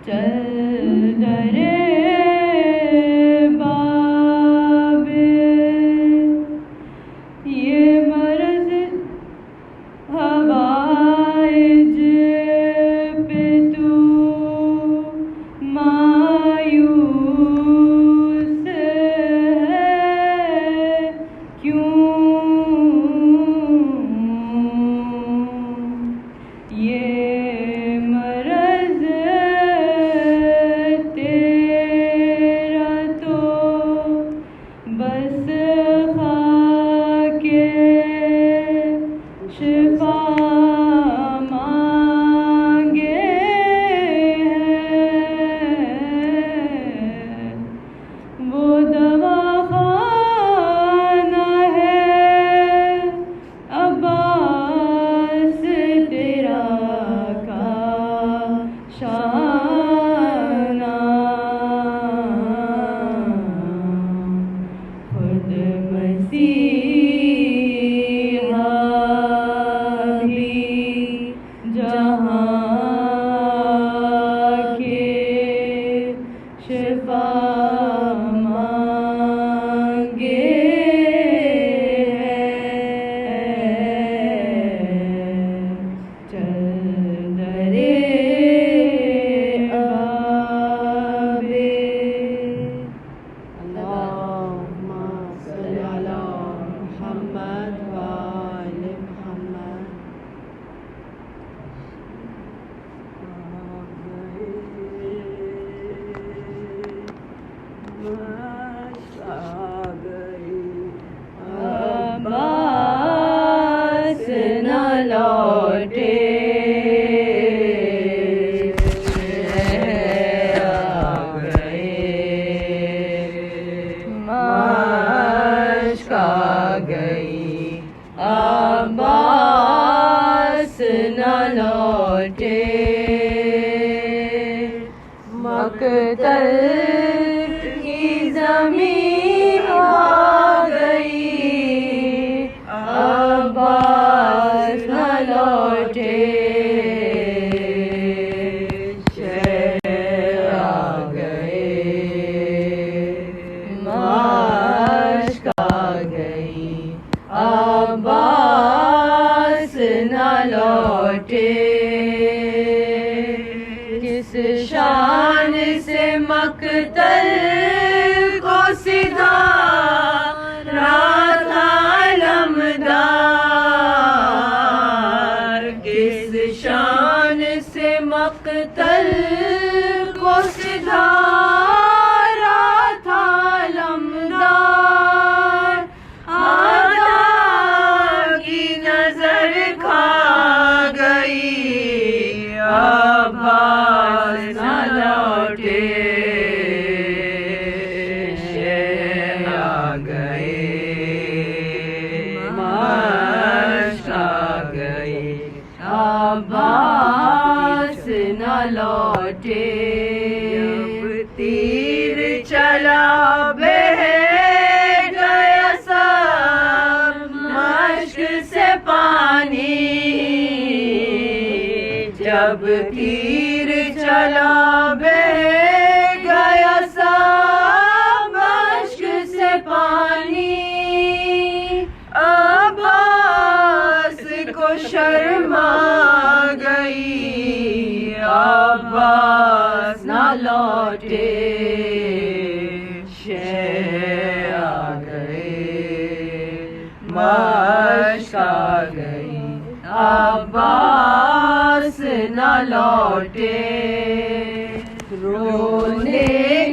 چل درے باب یہ مرض ہوائج پہ تو مایوس ہے کیوں یہ مرض تیرا تو بس خاک شفا مانگے ہے وہ دواخانہ ہے عباس تیرا کاشانہ خود مسیحا بھی جہاں کے شفا مانگے چل درے باب اللہم صلی علی محمد وآل محمد. عباس نہ لوٹے آ گئے مشق آ گئی عباس نہ لوٹے مقتل کی زمین آ گئی عباس نہ لوٹے شہر آ گئے مشق آ گئی عباس نہ لوٹے کس شان سے مقتل کو سدھارا تھا علمدار کس شان سے مقتل کو سدھارا تھا علمدار آدھا کی نظر کھا گئی عباس نہ لوٹے شہر آ گئے مشق آ گئی عباس نہ لوٹے تیر چلا بہہ گیا سب مشق سے پانی جب تیر چلا بہہ گیا سب مشق سے پانی عباس کو شرم آ گئی عباس نہ لوٹے شہر آ گئے مشق آ گئی عباس نہ لوٹے رونے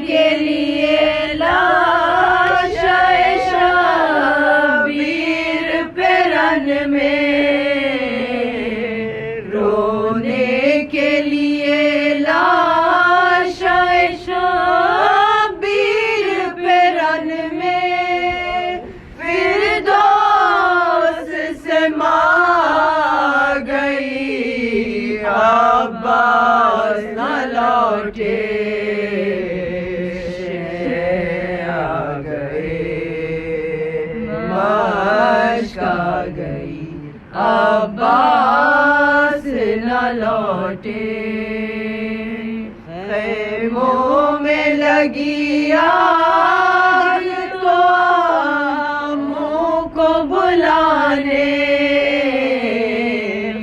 کے لیے لاش شبیر پہ رن میں رونے کے لیے لاش شبیر پہ رن میں فردوس سے مار گئی عباس نہ لوٹے شہر آ گئے مشق آ گئی عباس نہ لوٹے لگی آگ تو منہ کو بلانے،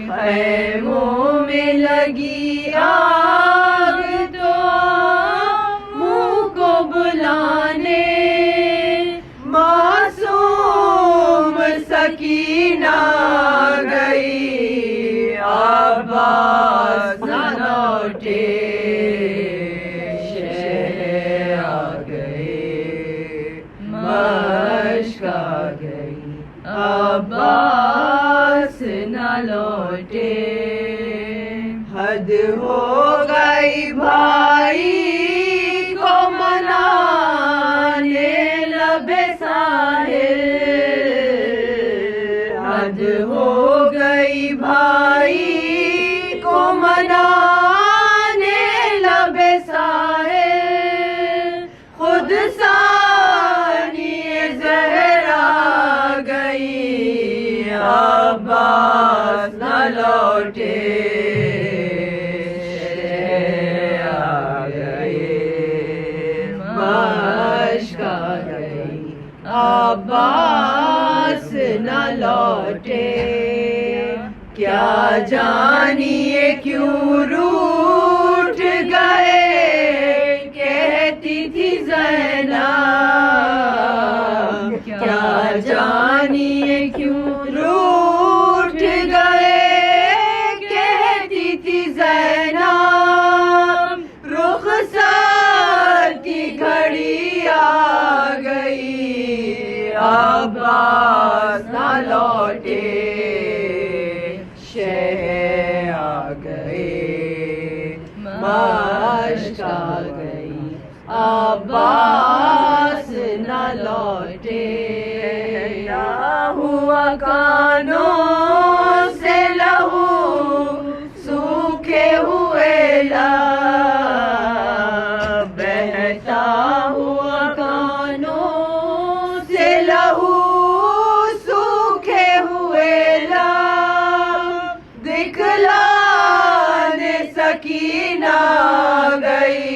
خیموں میں لگی آگ تو منہ کو بلانے، معصوم سکینہ گئی عباس نہ لوٹے، شہ آ گئے مشک آ گئی عباس نہ لوٹے، حد ہو گئی بھائی کو منانے لب ساحل، حد ہو گئی بھائی کو منانے لب ساحل، خود ثانی زہرا گئی عباس نہ لوٹے، مشک آ گئی عباس نہ لوٹے، کیا جانیے کیوں روٹھ گئے کہتی تھی زینب، کیا جانیے کیوں روٹھ گئے کہتی تھی زینب، رخسار کی گھڑی آ گئی عباس نہ لوٹے، شہ آ گئے مشک آ گئی عباس نہ لوٹے، بہتا ہوا کانوں سے لہو سوکھے ہوئے لب، بہتا ہوا کانوں سے لہو سوکھے ہوئے لب، دکھلانے سکینہ گئی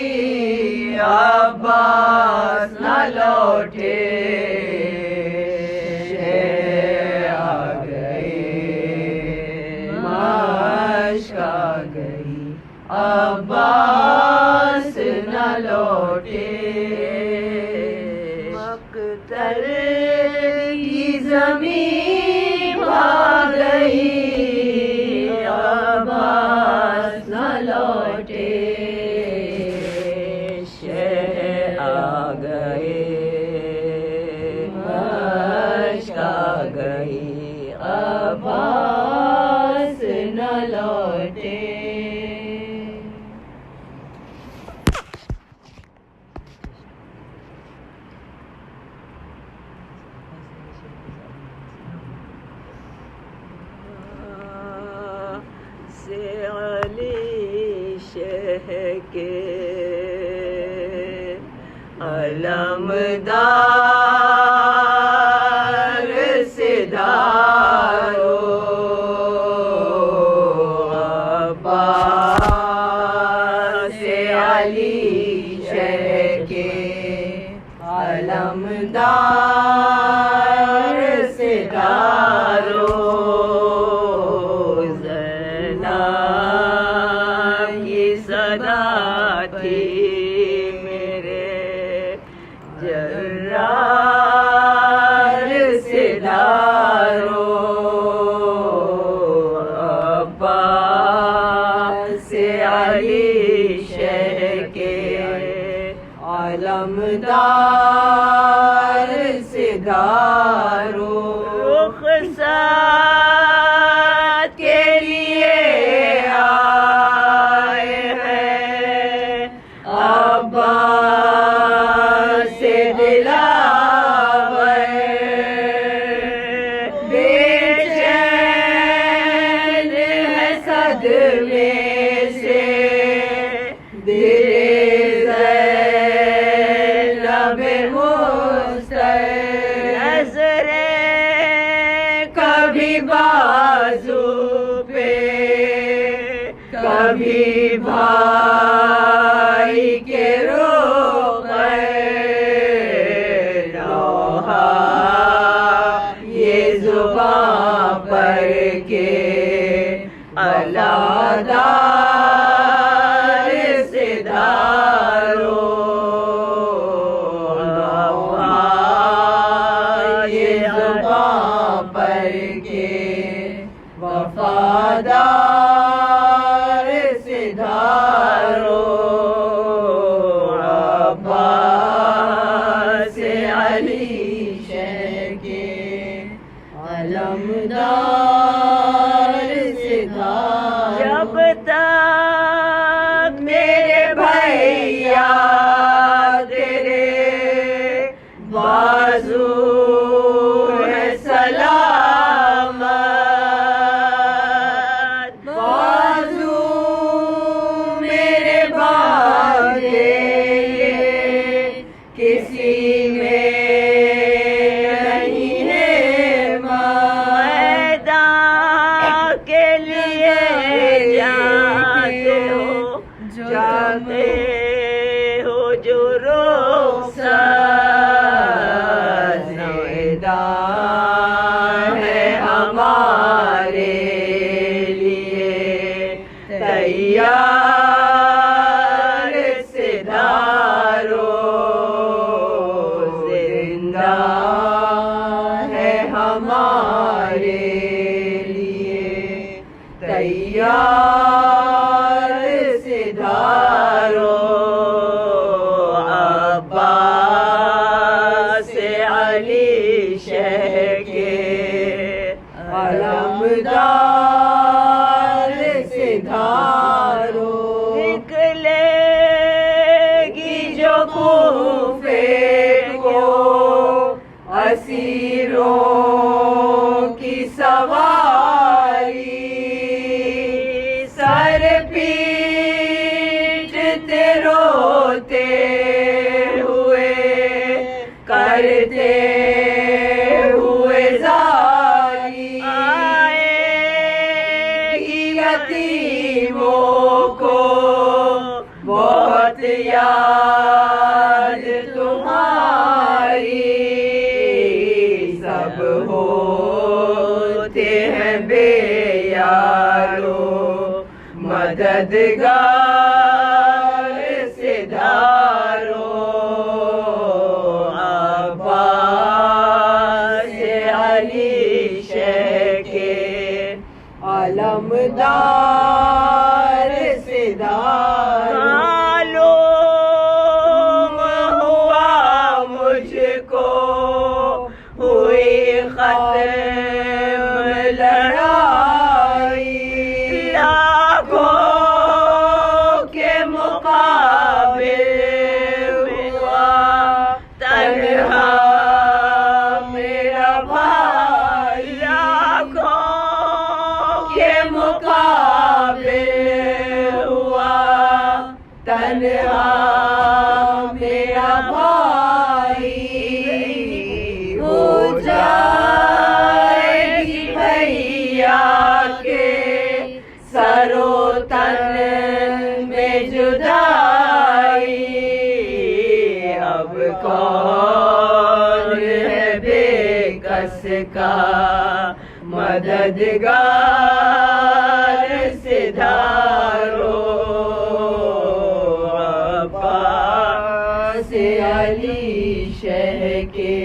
عباس نہ لوٹے، شہ آ گئے مشک آ گئی عباس نہ لوٹے، مقتل کی زمین بھا گئی عباس نہ لوٹے، شہ آ گئے مشک آ گئی عباس نہ لوٹے۔ سے علی شہ کے علمدار سدارو، عباس سے علی شہ کے علمدار سدارو، صدا تھی میرے جرار سدارو، عباس سے علی شہ کے علمدار سدارو، رخصت کے لیے کبھی بازو پہ کبھی بھائی کے روپ ہو جو رخصت نویدا ہے ہمارے لیے تیار سدھارو زندہ ہے ہمارے لیے تیار سدھارو عباس علی شہ کے علمدار سدھارو نکلے گی جو کوفے کو اسیروں کی سواری سر پیٹتے روتے ہوئے کرتے ہوئے زاری آئے یتیموں کو بہت یاد تمہاری سب ہوتے ہیں بے یارو مددگار سدھارو عباس علی شہ کے علمدار سدھارو معلوم ہوا مجھ کو ہوئی ختم لڑائی لاکھوں کے مقابل ہوا تنہا میرا بھائی لاکھوں کے مقابل ہوا تنہا میرا بھائی ہو جائے گی بھیا کے سر و تن میں جدائی اب کون ہے بے کس کا مددگار سدھارو عباس علی شہ کے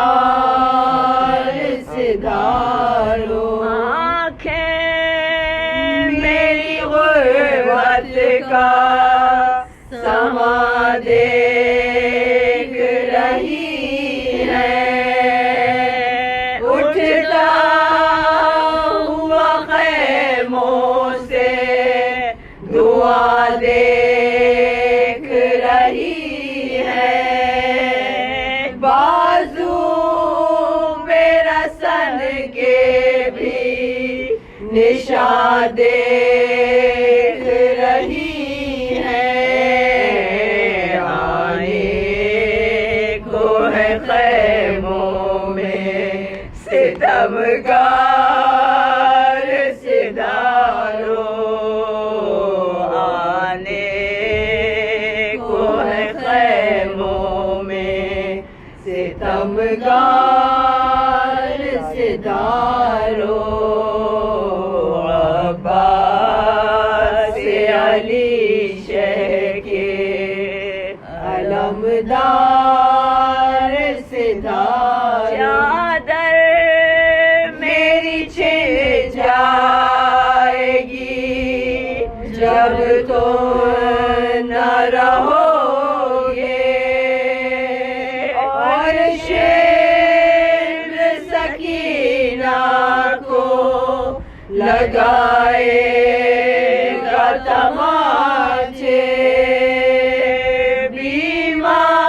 علمدار سدھارو آنکھیں میری غربت کا سما دیکھ رہی ہے اٹھتا ہوا خیموں سے دعا دیکھ رہی ہے بازو میرا سن کے بھی نشان دیکھ رہی ہے آنے کو ہے خیموں میں ستمگار سدھارو آنے کو ہے خیموں میں ستمگار سدھارو عباس علی شہ کے علمدار سدھارو چادر میری چھن جائے گی جب تم نہ رہو گے اور شیر سکینہ کو لگائے گا تماچے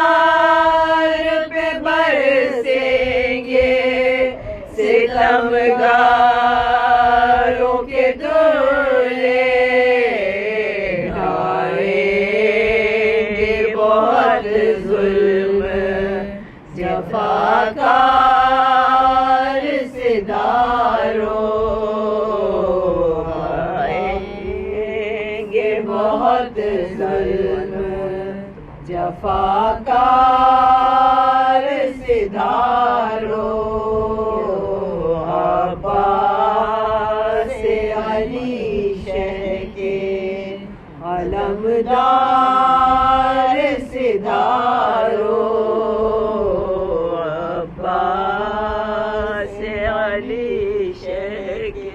بیمار پہ برسیں گے ستمگاروں کے دولے ڈھائیں گے بہت ظلم جفاکار سدھارو آئیں گے بہت بہت ظلم جفاکار سدھارو عباس علی شہ کے علمدار سدھارو عباس علی شہ کے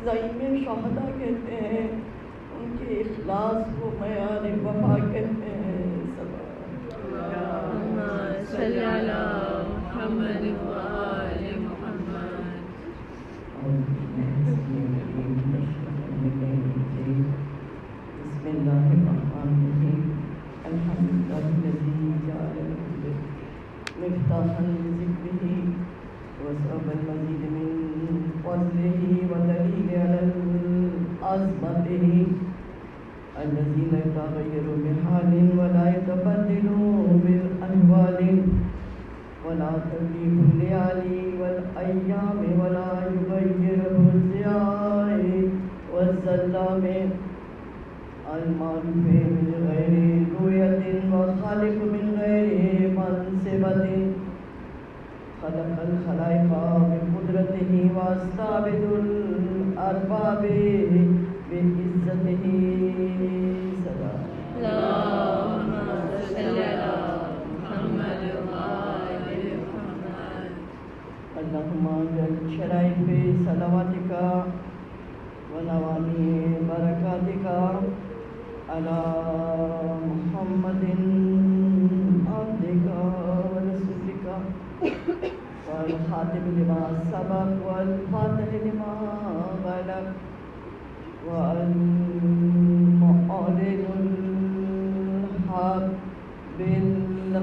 زعیم شہداء کہتے ہیں، ان کے اخلاص کو معیار وفا کہتے ہیں۔ اللہم صلی علی محمد وآل محمد۔ بسم اللہ الرحمن الرحیم۔ الحمدللہ الذی جعل مفتاحا لذکرہ وسبب المزید من فضله ودلیل علی عظمته الذی لا يتغیر بحال ولا يتبدل بالاحوال ولا تبلیغ الليالي والایام ولا يغیره الضیاء والظلام المعروف من غیر رؤیة وخالق من غیر منصبة خلق الخلائق بقدرته واستعبد الارباب بعزته صدا اللہم صلی علی محمد وآل محمد۔ اللہم اجعل شرائط صلواتک ونوامی برکاتک علی محمد عبدک ورسولک والخاتم لما سبق والفاتح لما غلق والمعلن الحق بالحق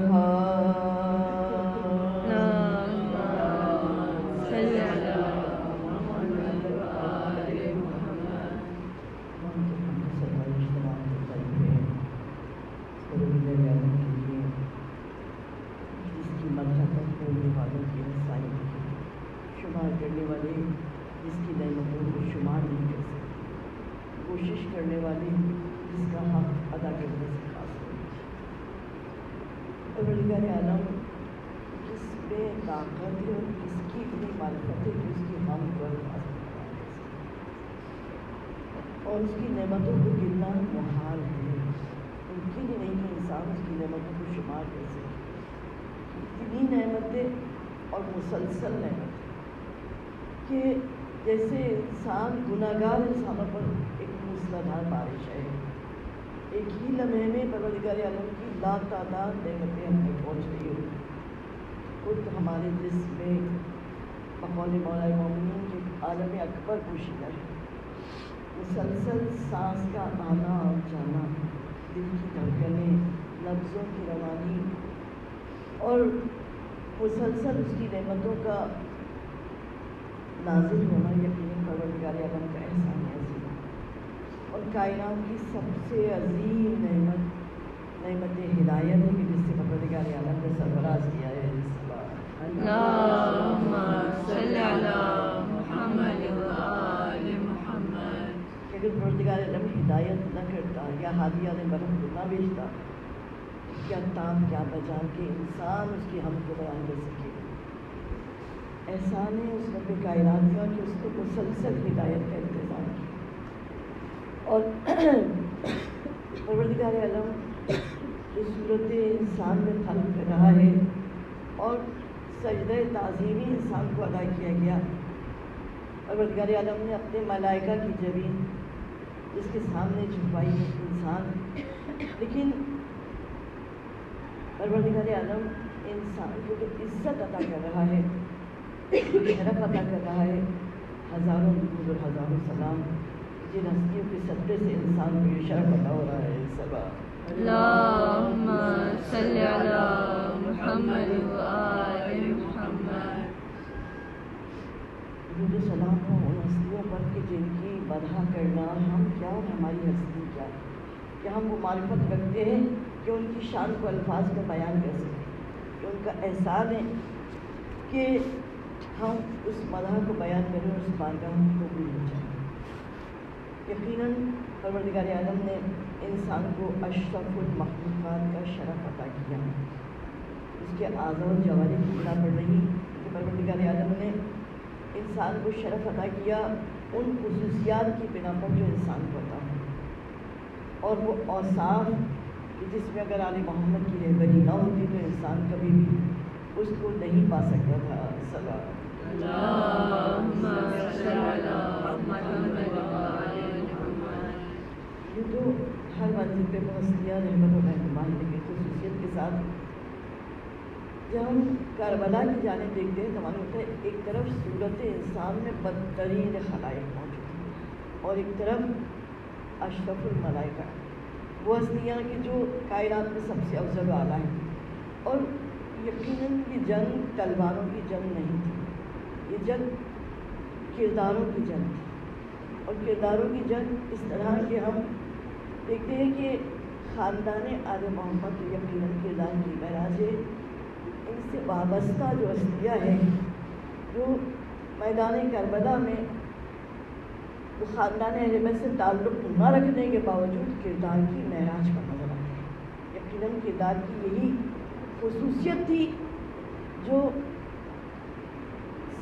صلی علی محمد وآل محمد۔ شمار کرنے والے جس کی نعمتوں کو شمار نہیں کر سکتے، کوشش کرنے والے جس کا حق ادا کرنے سے خاص ہوتی ہے۔ پروردگار عالم جس بے طاقت ہے اور جس کی اتنی معرفت ہے کہ اس کی ہم کو الفاظ میں بیان کر سکتے اور اس کی نعمتوں کو گننا محال ہے، ان ممکن ہی نہیں کہ انسان اس کی نعمتوں کو شمار کر سکے. اتنی نعمتیں اور مسلسل نعمتیں کہ جیسے انسان گناہگار انسانوں پر ایک موسلادھار بارش ہے. ایک ہی لمحے میں پروردگار عالم کی لا تعداد نعمتیں ہم تک پہنچ رہی ہوتی. خود ہمارے جسم میں بقول مولا مومنین کے عالم اکبر پوشیدہ ہے. مسلسل سانس کا آنا اور جانا، دل کی دھڑکنیں، لفظوں کی روانی اور مسلسل اس کی نعمتوں کا نازل ہونا یقیناً پروردگار عالم کا احسان عظیم ہے. اور کائنات کی سب سے عظیم نعمت ہدایت ہے کہ جس سے پروردگار عالم نے سرفراز کیا ہے. اللہم صلی علی محمد و آل محمد. کہ اگر پروردگار عالم ہدایت نہ کرتا یا ہادیہ نے برہم کو نہ بھیجتا، کیا تام کیا بجا کہ انسان اس کی حمد کو بیان کر سکے. احسان ہے اس رب کائنات کا کہ اس کو مسلسل ہدایت کا انتظام کیا. اور پروردگار عالم جو صورت انسان میں خلق کر رہا ہے اور سجدہ تعظیمی انسان کو ادا کیا گیا. پروردگار عالم نے اپنے ملائکہ کی جبین جس کے سامنے چھپائی ہے انسان، لیکن پروردگار عالم انسان کو جو عزت عطا کر رہا ہے، شرف عطا کر رہا ہے. ہزاروں درود اور ہزاروں سلام جن ہستیوں کے صدقے سے انسان کو یہ شرف عطا ہو رہا ہے. سبا اللہم صلی علی محمد و آل محمد. درود و سلام ہو ان ہستیوں پر کہ جن کی مدح کرنا ہم کیا اور ہماری ہستی کیا، کہ ہم وہ معرفت رکھتے ہیں کہ ان کی شان کو الفاظ میں بیان کر سکیں، کہ ان کا احسان ہے کہ ہم اس مدح کو بیان کریں اور اس بارگاہ کو بھی ہو جائیں. یقیناً پروردگار عالم نے انسان کو اشرف المخلوقات کا شرف عطا کیا. اس کے اعضاء و جوارح کی بنا پر نہیں کہ پروردگار عالم نے انسان کو شرف عطا کیا ان خصوصیات کی بنا پر جو انسان کو عطا ہے، اور وہ اوصاف کہ جس میں اگر آل محمد کی رہبری نہ ہوتی تو انسان کبھی بھی اس کو نہیں پا سکتا تھا. سلام اللہم صلی علی محمد و آل محمد. یہ تو ہر منزل پہ پہنچیا رحمت و رحمان کی خصوصیت کے ساتھ. جب ہم کربلا کی جانب دیکھتے ہیں تو معلوم ہوتا ہے ایک طرف صورت انسان میں بدترین خلائق موجود ہیں اور ایک طرف اشرف الملائکہ، وہ ہستیاں کہ جو کائنات میں سب سے افضل و اعلیٰ ہیں. اور یقیناً یہ جنگ تلواروں کی جنگ نہیں تھی، یہ جنگ کرداروں کی جنگ تھی. اور کرداروں کی جنگ اس طرح کہ ہم دیکھتے ہیں کہ خاندان آل محمد یقیناً کردار کی معراج ہے. ان سے وابستہ جو ہستیاں ہیں جو میدان کربلا میں وہ خاندان اہل بیت سے تعلق نہ رکھنے کے باوجود کردار کی معراج پر نظر آتے ہیں. یقیناً کردار کی یہی خصوصیت تھی جو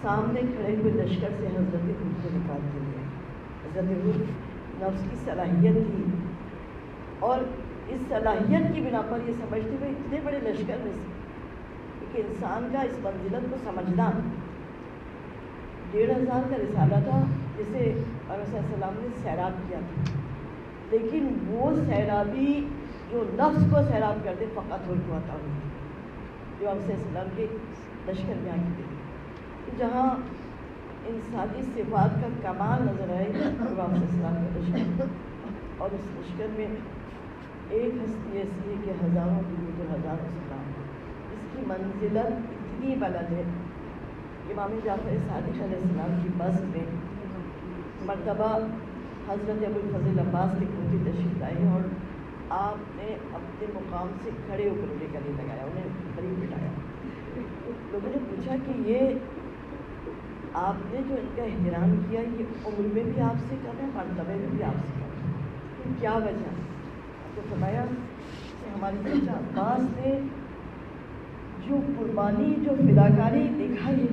سامنے کھڑے ہوئے لشکر سے حضرت حود کو نکالتے ہوئے. حضرت حود نفس کی صلاحیت تھی اور اس صلاحیت کی بنا پر یہ سمجھتے ہوئے اتنے بڑے لشکر میں سے کہ انسان کا اس منزلت کو سمجھنا. 1500 کا رسالہ تھا جسے علیہ السلام نے سیراب کیا تھا، لیکن وہ سیرابی جو نفس کو سیراب کرتے فقط ہو کو عطا ہوئی جو علیہ السلام کے لشکر میں آ کے جہاں انسانی صفات کا کمال نظر آئے علیہ السلام کا لشکر. اور اس لشکر میں ایک ہستی ایسی ہے کہ ہزاروں درود اور ہزاروں سلام، اس کی منزلت اتنی بلند ہے. امام جعفر صادق علیہ السلام کی بس میں مرتبہ حضرت ابو الفضل عباس کے کوٹھی تشریف لائے اور آپ نے اپنے مقام سے کھڑے ہو کر انہیں گلے لگایا، انہیں قریب بٹھایا. لوگوں نے پوچھا کہ یہ آپ نے جو ان کا احترام کیا یہ عمر میں بھی آپ سے کم ہے، مرتبے میں بھی آپ سے کم ہے، کیا وجہ؟ تو فرمایا کہ ہمارے چچا عباس نے جو قربانی جو فداکاری دکھائی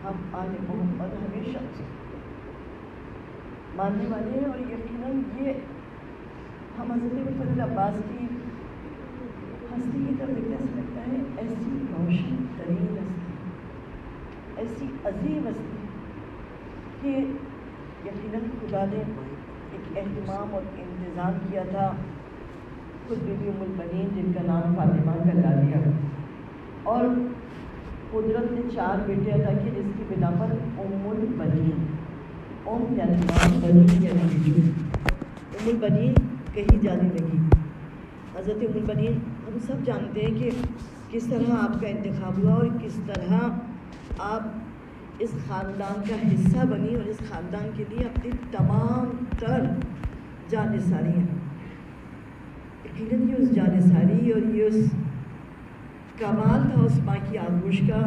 ہم آل محمد ہمیشہ ماننے والے ہیں. اور یقیناً یہ ہم حضرت ابوالفضل عباس کی ہستی کی طرف دیکھتے ایسا لگتا ہے ایسی روشن ترین ہستی، ایسی عظیم ہستی کہ یقیناً خدا نے ایک اہتمام اور انتظام کیا تھا خود بیوی ام البنین جن کا نام فاطمہ کا لا دیا، اور قدرت نے 4 بیٹے عطا کیے جس کی بنا پر ام البنین، ام یعنی ماں، بنین یعنی بیٹی، ام البنین کہیں جانے لگی۔ حضرت ام البنین ہم سب جانتے ہیں کہ کس طرح آپ کا انتخاب ہوا اور کس طرح آپ اس خاندان کا حصہ بنی اور اس خاندان کے لیے اپنی تمام تر جان نثاری ہیں۔ یقیناً یہ اس جان نثاری اور یہ اس کمال تھا اس ماں کی آغوش کا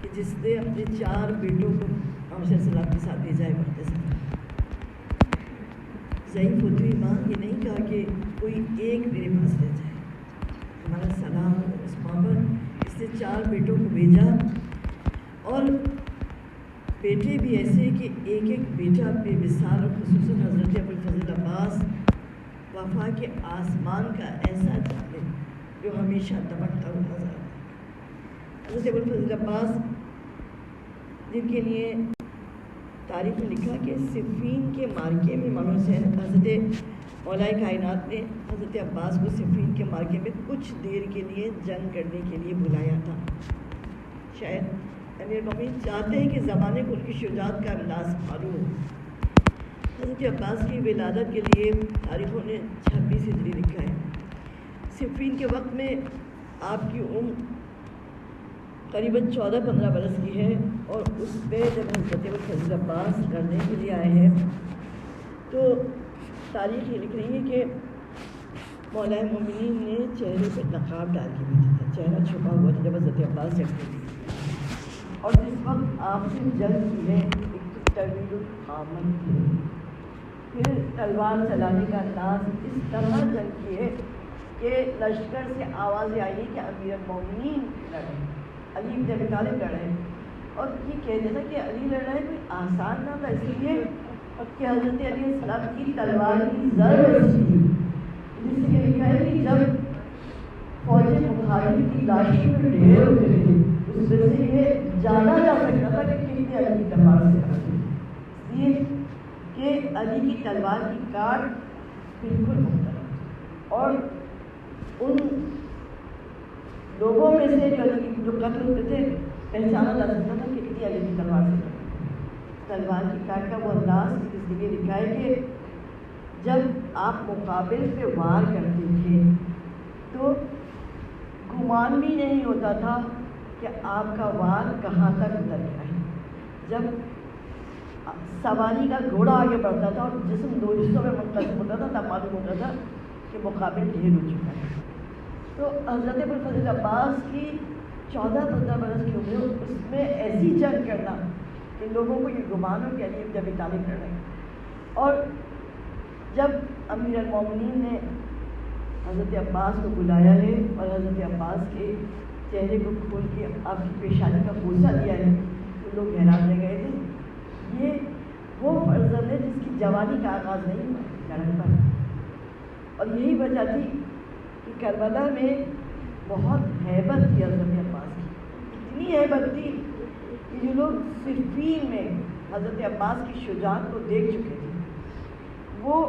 کہ جس نے اپنے 4 بیٹوں کو ہمیشہ سلام کے ساتھ بھیجا ہے بڑھتے سے۔ ضعیف ہوتی ہوئی ماں یہ نہیں کہا کہ کوئی ایک میرے پاس رہ جائے، ہمارا سلام اس ماں پر، اس نے 4 بیٹوں کو بھیجا، اور بیٹے بھی ایسے کہ ایک ایک بیٹا بے مثال، اور خصوصاً حضرت ابوالفضل عباس وفا کے آسمان کا ایسا جانے جو ہمیشہ دمکتا ہوا نظر آتا ہے۔ حضرت ابوالفضل عباس جن کے لیے تاریخ میں لکھا کہ صفین کے مارکے میں امام حسین حضرت مولا کائنات نے حضرت عباس کو صفین کے مارکے میں کچھ دیر کے لیے جنگ کرنے کے لیے بلایا تھا۔ شاید امیر المومنین چاہتے ہیں کہ زمانے کو ان کی شجاعت کا انداز معلوم ہو۔ حضرت عباس کی ولادت کے لیے تاریخوں نے 26 ہجری لکھا ہے۔ صفین کے وقت میں آپ کی عمر قریباً 14-15 برس کی ہے، اور اس پہ جب حضرت ابوالفضل عباس لڑنے کے لیے آئے ہیں تو تاریخ یہ لکھ رہی ہے کہ مولا مومنین نے چہرے پہ نقاب ڈال کے بھیجا تھا، چہرہ چھپا ہوا تھا جب حضرت عباس جگتے تھے، اور جس وقت آپ نے جنگ کی ہے ایک طویل القامت تھی، پھر تلوار چلانے کا انداز اس طرح جنگ کی ہے کہ لشکر سے آوازیں آئی کہ امیر المومنین لڑیں، علی بن ابی طالب لڑیں، اور یہ کہہ دینا کہ علی لڑ رہا ہے کوئی آسان نہ تھا، اس لیے کہ حضرت علیہ السلام کی تلوار کی ضرب ایسی تھی جس سے یہ لکھا ہے کہ جب فوج مخالف کی لاشوں میں ڈھیر ہوتے تھے اس وجہ سے یہ جانا جا سکتا تھا کہ کتنے علی کی تلوار سے کرتے، اس لیے کہ علی کی تلوار کی کاٹ بالکل مختلف، اور ان لوگوں میں سے جو قتل ہوتے تھے پہچانا جا سکتا تھا کتنی علی کی تلوار سے کرتے، تلوار کی کاٹ کا وہ انداز اس لیے لکھا ہے کہ جب آپ مقابل پہ وار کرتے تھے تو گمان بھی نہیں ہوتا تھا کہ آپ کا وار کہاں تک اتر گیا ہے۔ جب سواری کا گھوڑا آگے بڑھتا تھا اور جسم 2 حصوں میں منقسم ہوتا تھا تب معلوم ہوتا تھا کہ مقابل ڈھیر ہو چکا ہے۔ تو حضرت ابوالفضل عباس کی 14-15 برس کی عمر، اس میں ایسی جنگ کرنا کہ لوگوں کو یہ گمان ہو کہ علی بن ابی طالب لڑ رہے ہیں، اور جب امیر المومنین نے حضرت عباس کو بلایا ہے اور حضرت عباس کے چہرے کو کھول کے آپ کی پیشانی کا بوسہ دیا ہے تو لوگ حیران رہ گئے تھے۔ یہ وہ فرزند ہے جس کی جوانی کا آغاز نہیں ہوا لڑن پر، اور یہی وجہ تھی کہ کربلا میں بہت ہیبت تھی حضرت عباس کی، اتنی ہیبت تھی کہ جو لوگ صفین میں حضرت عباس کی شجاعت کو دیکھ چکے تھے وہ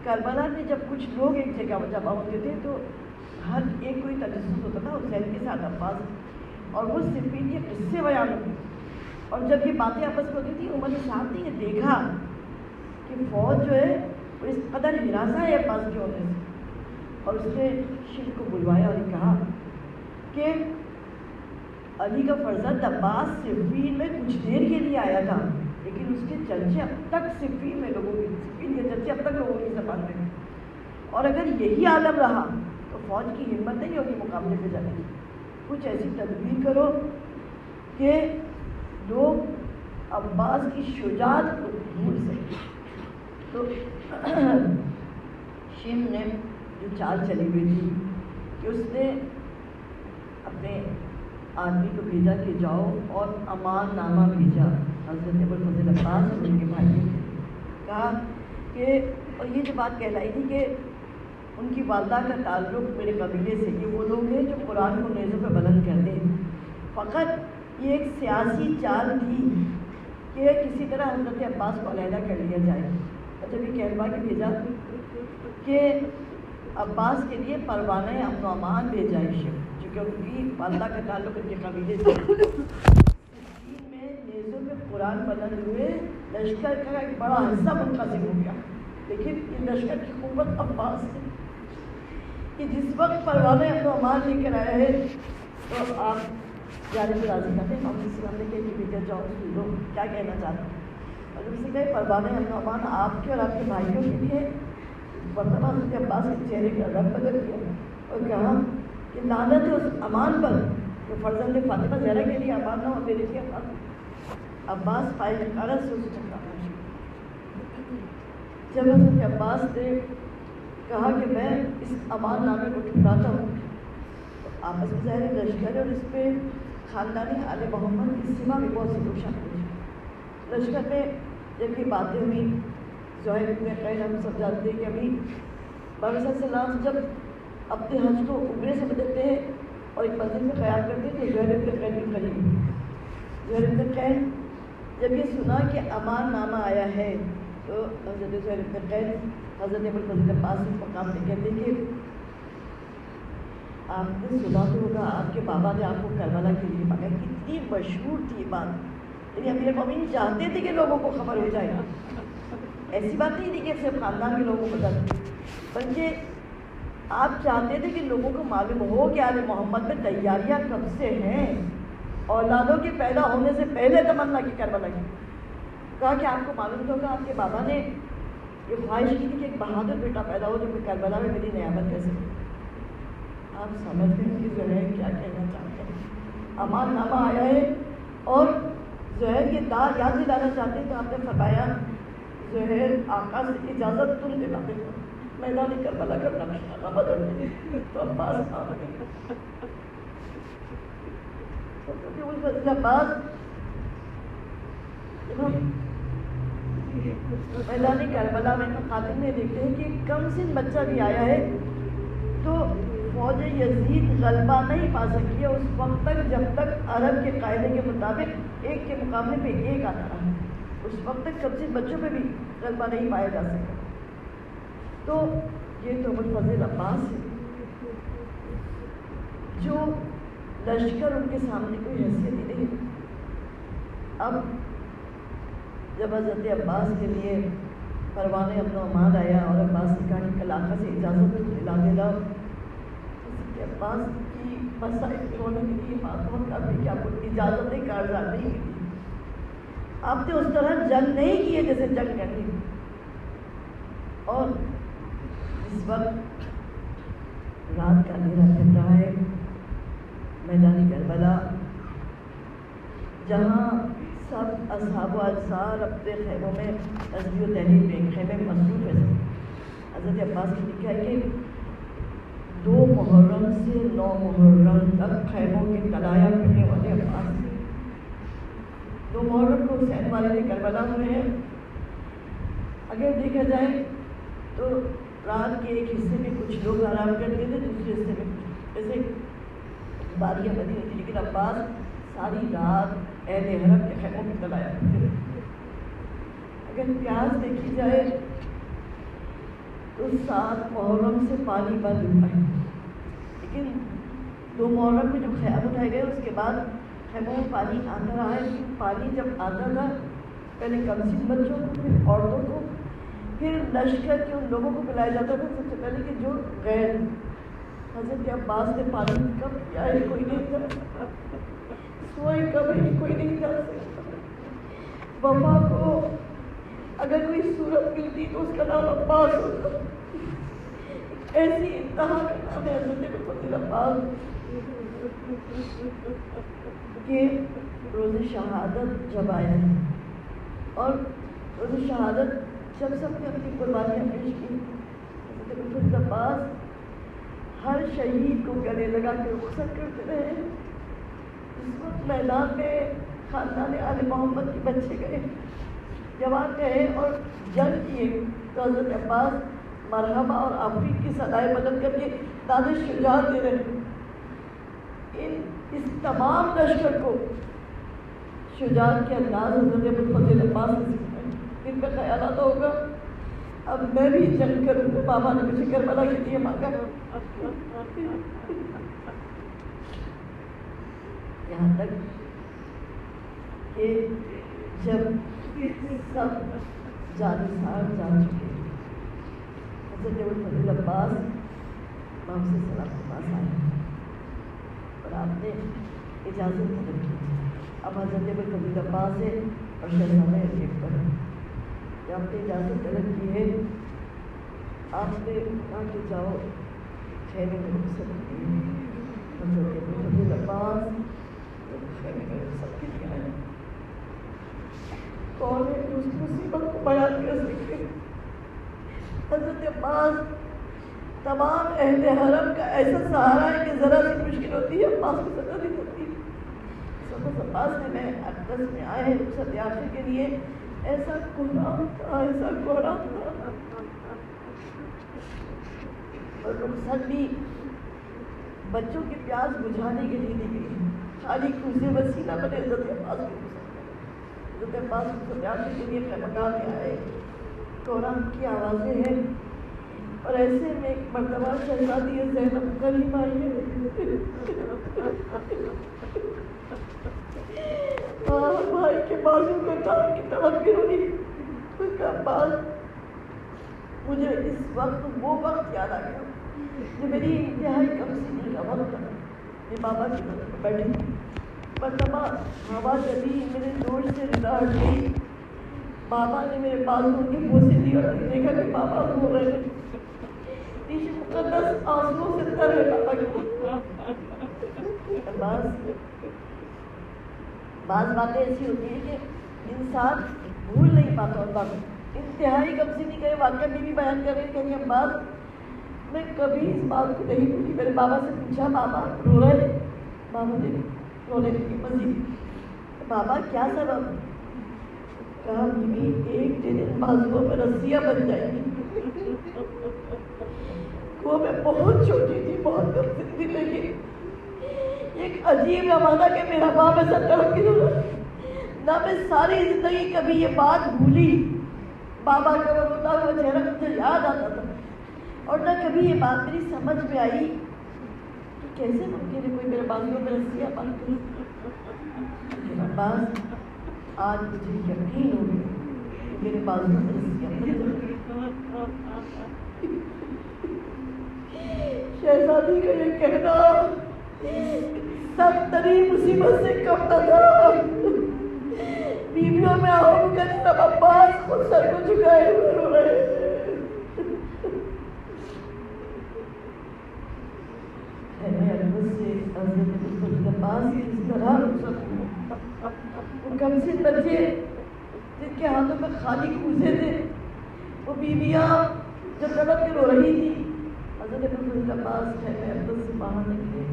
کربلا میں جب کچھ لوگ ایک جگہ جمع ہوتے تھے تو ہر ایک کوئی تجسس ہوتا تھا حسین کے ساتھ عباس، اور وہ صفین کے قصے بیان ہوتے، اور جب یہ باتیں آپس میں ہوتی تھی عمر صاحب نے یہ دیکھا کہ فوج جو ہے وہ اس قدر ہراساں ہے عباس کے ہونے سے، اور اس نے شیخ کو بلوایا اور کہا کہ علی کا فرزند عباس صفین میں کچھ دیر کے لیے آیا تھا لیکن اس کے چرچے اب تک صفین میں لوگوں کی، صفین کے چرچے اب تک لوگوں کی زبان میں، اور اگر یہی عالم رہا تو فوج کی ہمت نہیں ہوگی مقابلے پہ جانے کی، کچھ ایسی تدبیر کرو کہ لوگ عباس کی شجاعت کو بھول سکیں۔ تو شم نے جو چال چلی ہوئی تھی کہ اس نے اپنے آدمی کو بھیجا کہ جاؤ اور امان نامہ بھیجا حضرت ابوالفضل عباس اور ان کے بھائیوں نے، کہا کہ اور یہ جو بات کہلائی تھی کہ ان کی والدہ کا تعلق میرے قبیلے سے، یہ وہ لوگ ہیں جو قرآن کو نیزوں پہ بلند کرتے ہیں۔ فقط یہ ایک سیاسی چال تھی کہ کسی طرح حضرت عباس کو علیحدہ کر لیا جائے، اور جب یہ کہلوا کے بھیجا کہ عباس کے لیے پروانہ امن و امان بھیجا ہے شیخ، چونکہ ان کی والدہ کا تعلق ان کے قبیلے سے، میں نیزوں پہ قرآن بلند ہوئے، لشکر کا ایک بڑا حصہ منقسم ہو گیا، لیکن یہ لشکر کی قوت عباس ہے کہ جس وقت پروانہ امن و امان لے کر آیا ہے تو آپ جانے کو راضی کرتے ہیں۔ محمد السلام نے کہا کہ بیٹا جاؤ سن لو کیا کہنا چاہتے ہیں، اور جب سے کہے پروانہ امن و امان آپ کے اور آپ کے بھائیوں کے لیے، مرتبہ حضرت عباس کے چہرے کا رنگ بدل گیا اور کہا کہ لعنت ہے اس امان پر جو فرزند فاطمہ زہرا کے لیے امان نہ ہو، میرے لیے امان۔ عباس فائل حقارت سے اسے چکا جب حضرت عباس نے کہا کہ میں اس امان نامے کو ٹھکراتا ہوں، تو آپس میں ظاہر لشکر اور اس پہ خاندانی آل محمد کی سما بھی بہت سی لوگ شامل ہوئے۔ لشکر میں جب یہ باتیں ہوئی، زہیر ابن قین ہم سب جانتے ہیں کہ ابھی بابا صلی اللہ علیہ وسلم جب اپنے حج کو عمرے سے بدلتے ہیں اور ایک مسجد میں قیام کرتے ہیں تو زہیر ابن قین بھی قریب ہوئی۔ زہیر ابن قین جب یہ سنا کہ امان نامہ آیا ہے تو حضرت زہیر ابن قین حضرت ابوالفضل عباس اس مقام پہ کہتے ہیں کہ آپ نے سنا تو ہوگا آپ کے بابا نے آپ کو کربلا کے لیے مانگا۔ کتنی مشہور تھی یہ بات، یعنی امیر المومنین چاہتے تھے کہ لوگوں کو خبر ہو جائے، ایسی بات نہیں تھی کہ صرف خاندان کے لوگوں کو بتا دیں، بلکہ آپ چاہتے تھے کہ لوگوں کو معلوم ہو کہ آل محمد میں تیاریاں کب سے ہیں، اولادوں کے پیدا ہونے سے پہلے تمنا کی کربلا کی۔ کہا کہ آپ کو معلوم تو ہوگا آپ کے بابا نے یہ خواہش کی تھی کہ ایک بہادر بیٹا پیدا ہو جو کہ کربلا میں میری نیابت کیسے۔ آپ سمجھتے ہیں کہ زہیر کیا کہنا چاہتے ہیں، امان نامہ آیا ہے اور زہیر یہ دار یاد دلانا چاہتے ہیں، تو آپ نے فرمایا زہیر آقا سے اجازت تم دلا دے، میدان کربلا کا نقشہ بدل دے، تو عباس آ گئے۔ عباس جب ہم میدان کربلا میں خاتم میں دیکھتے ہیں کہ کم سن بچہ بھی آیا ہے تو فوج یزید غلبہ نہیں پا سکی ہے اس وقت تک جب تک عرب کے قاعدے کے مطابق ایک کے مقابلے پہ ایک آتا رہا، اس وقت تک کم سن بچوں پہ بھی غلبہ نہیں پایا جا سکا۔ تو یہ تو ابوالفضل عباس ہے جو لشکر ان کے سامنے کوئی حیثیت ہی نہیں۔ اب جب حضرت عباس کے لیے پروانہ امن و امان آیا اور عباس نے کہا کہ کل آقا سے اجازت دلا دینا، حضرت عباس کی مسائل ہونے کے لیے بات کا بھی کہ آپ کو اجازت کارزار نہیں ملی، آپ نے اس طرح جنگ نہیں کی ہے جیسے جنگ کرنی۔ اور اس وقت رات کا اندھیرا پھیل رہا ہے، میدان کربلا جہاں سب اصحاب و انصار اپنے خیموں میں تسبیح و تحلیل میں خیمے میں مصروف ہیں۔ حضرت عباس نے لکھا ہے کہ 2 محرم سے 9 محرم تک خیموں کے تلایا کرنے والے عباس تھے۔ 2 محرم کو حسین والد کربلا ہوئے ہیں۔ اگر دیکھا جائے تو رات کے ایک حصے میں کچھ لوگ آرام کرتے تھے، دوسرے حصے میں جیسے باریاں بنی ہوتی، لیکن عباس ساری رات اہل حرم کے خیموں میں تلایا کرتے تھے۔ اگر پیاس دیکھی جائے تو 7 محرم سے پانی بند ہوا ہے، لیکن 2 محرم میں جو خیام اٹھائے گئے اس کے بعد خیموں میں پانی آتا رہا ہے۔ لیکن پانی جب آتا تھا پہلے کمسن بچوں کو، پھر عورتوں کو، پھر لشکر کے ان لوگوں کو پلایا جاتا تھا سب سے پہلے کہ جو غیر۔ حضرت عباس نے پانی کب کیا ہے کوئی نہیں جانتا، سوئے کب ہے کوئی نہیں جان سکتا۔ وفا کو اگر کوئی صورت ملتی تو اس کا نام عباس ہوتا، ایسی انتہا کا نام ہے حضرت ابوالفضل عباس کہ روز شہادت جب آیا ہے اور روز شہادت جب سب نے اپنی قربانیاں پیش کی، حضرت ابوالفضل عباس ہر شہید کو گلے لگا کے رخصت کرتے رہے۔ اس وقت میدان میں خاندان آل محمد کے بچے گئے، جوان گئے اور جنگ کیے، تو حضرت عباس مرحبا اور آفرین کی صدائے بلند کر کے داد شجاعت دے رہے ہیں۔ اس تمام لشکر کو شجاعت کے انداز حضرت ابوالفضل عباس نے سکھائے۔ ان کا خیالات ہوگا اب میں بھی جنگ کروں گا، بابا نے مجھے کربلا کے لیے مانگا۔ یہاں تک کہ جب سب جانثار جا چکے حضرت ابوالفضل عباس امام سے سلام کے پاس آئے اور آپ نے اجازت طلب کی۔ اب حضرت ابوالفضل عباس سے اور شہزادہ ایک پر جب آپ نے اجازت طلب کی ہے، آپ نے کہا کہ جاؤ خیمے میں رخصت کی۔ حضرت ابوالفضل عباس خیمے میں رخصت کے لیے آئے۔ کون ہے کہ اس مصیبت کو بیان کر سکے؟ حضرت عباس تمام اہل حرم کا ایسا سہارا ہے کہ ذرا سی مشکل ہوتی ہے عباس کو سزا نہیں ہوتی۔ عباس نے میں اقدس میں آئے ہیں رخصت آخر کے لیے، ایسا کوہرام تھا، ایسا کوہرام تھا، اور رخصت بھی بچوں کی پیاس بجھانے کے لیے دی گئی، خالی کوزے وسیلہ بنے حضرت عباس کو حضرت عباس رخصت آخر کے لیے خیمگاہ میں آئے۔ کوہرام کی آوازیں ہیں اور ایسے میں ایک مرتبہ شہزادی زینب قریب آئی ہے، بھائی کے بازو کو تان کی طرف گروی۔ اس کا بعد مجھے اس وقت وہ وقت یاد آ گیا جو میری انتہائی کم سنی کا وقت تھا۔ میں بابا کی طرف بیٹھی، مرتبہ ہوا چلی، میرے جوش سے ردا ہٹ گئی، بابا نے میرے بازو کے بوسے دی اور دیکھا کہ بابا رو رہے ہیں، نیچے مقدس آنسوؤں سے تر ہے بابا کی۔ بعض باتیں ایسی ہوتی ہیں کہ انسان بھول نہیں پاتا ہوتا۔ انتہائی کم سنی کا یہ واقعہ بھی بیان کر رہے ہیں کہ عباس میں کبھی اس بات کو نہیں بھولی۔ میرے بابا سے پوچھا بابا رو رہے ہیں؟ بابا نے رونے لگی مزید۔ بابا کیا سبب؟ کہا بیوی ایک دن ان بازوؤں میں رسیاں بن جائیں گی۔ وہ میں بہت چھوٹی تھی، بہت کم سنی تھی، لیکن ایک عجیب زمانہ کہ میرا باپ ایسا تڑپ کی نہ میں ساری زندگی کبھی یہ بات بھولی۔ بابا کا وہ روتا ہوا چہرہ مجھے یاد آتا تھا، اور نہ کبھی یہ بات میری سمجھ میں آئی کہ کیسے ممکن ہے کوئی میرے بازوؤں میں رسیاں باندھ دے۔ لیکن عباس آج مجھے یقین ہو گیا کہ میرے بازوؤں میں رسیاں باندھ۔ شہزادی کا یہ کہنا سب ترین مصیبت سے کم نہ تھا۔ بیویوں میں آہوں کا سب عباس خود سر کو جھکائے ہوئے رو رہے ہیں۔ حضرت ابوالفضل عباس اس طرح رخصت ہوئے، وہ کم سن بچے جن کے ہاتھوں میں خالی کوزے تھے، وہ بیویاں جو تڑپ کے رو رہی تھی، حضرت ابوالفضل عباس خیمہ اقدس سے باہر نکلے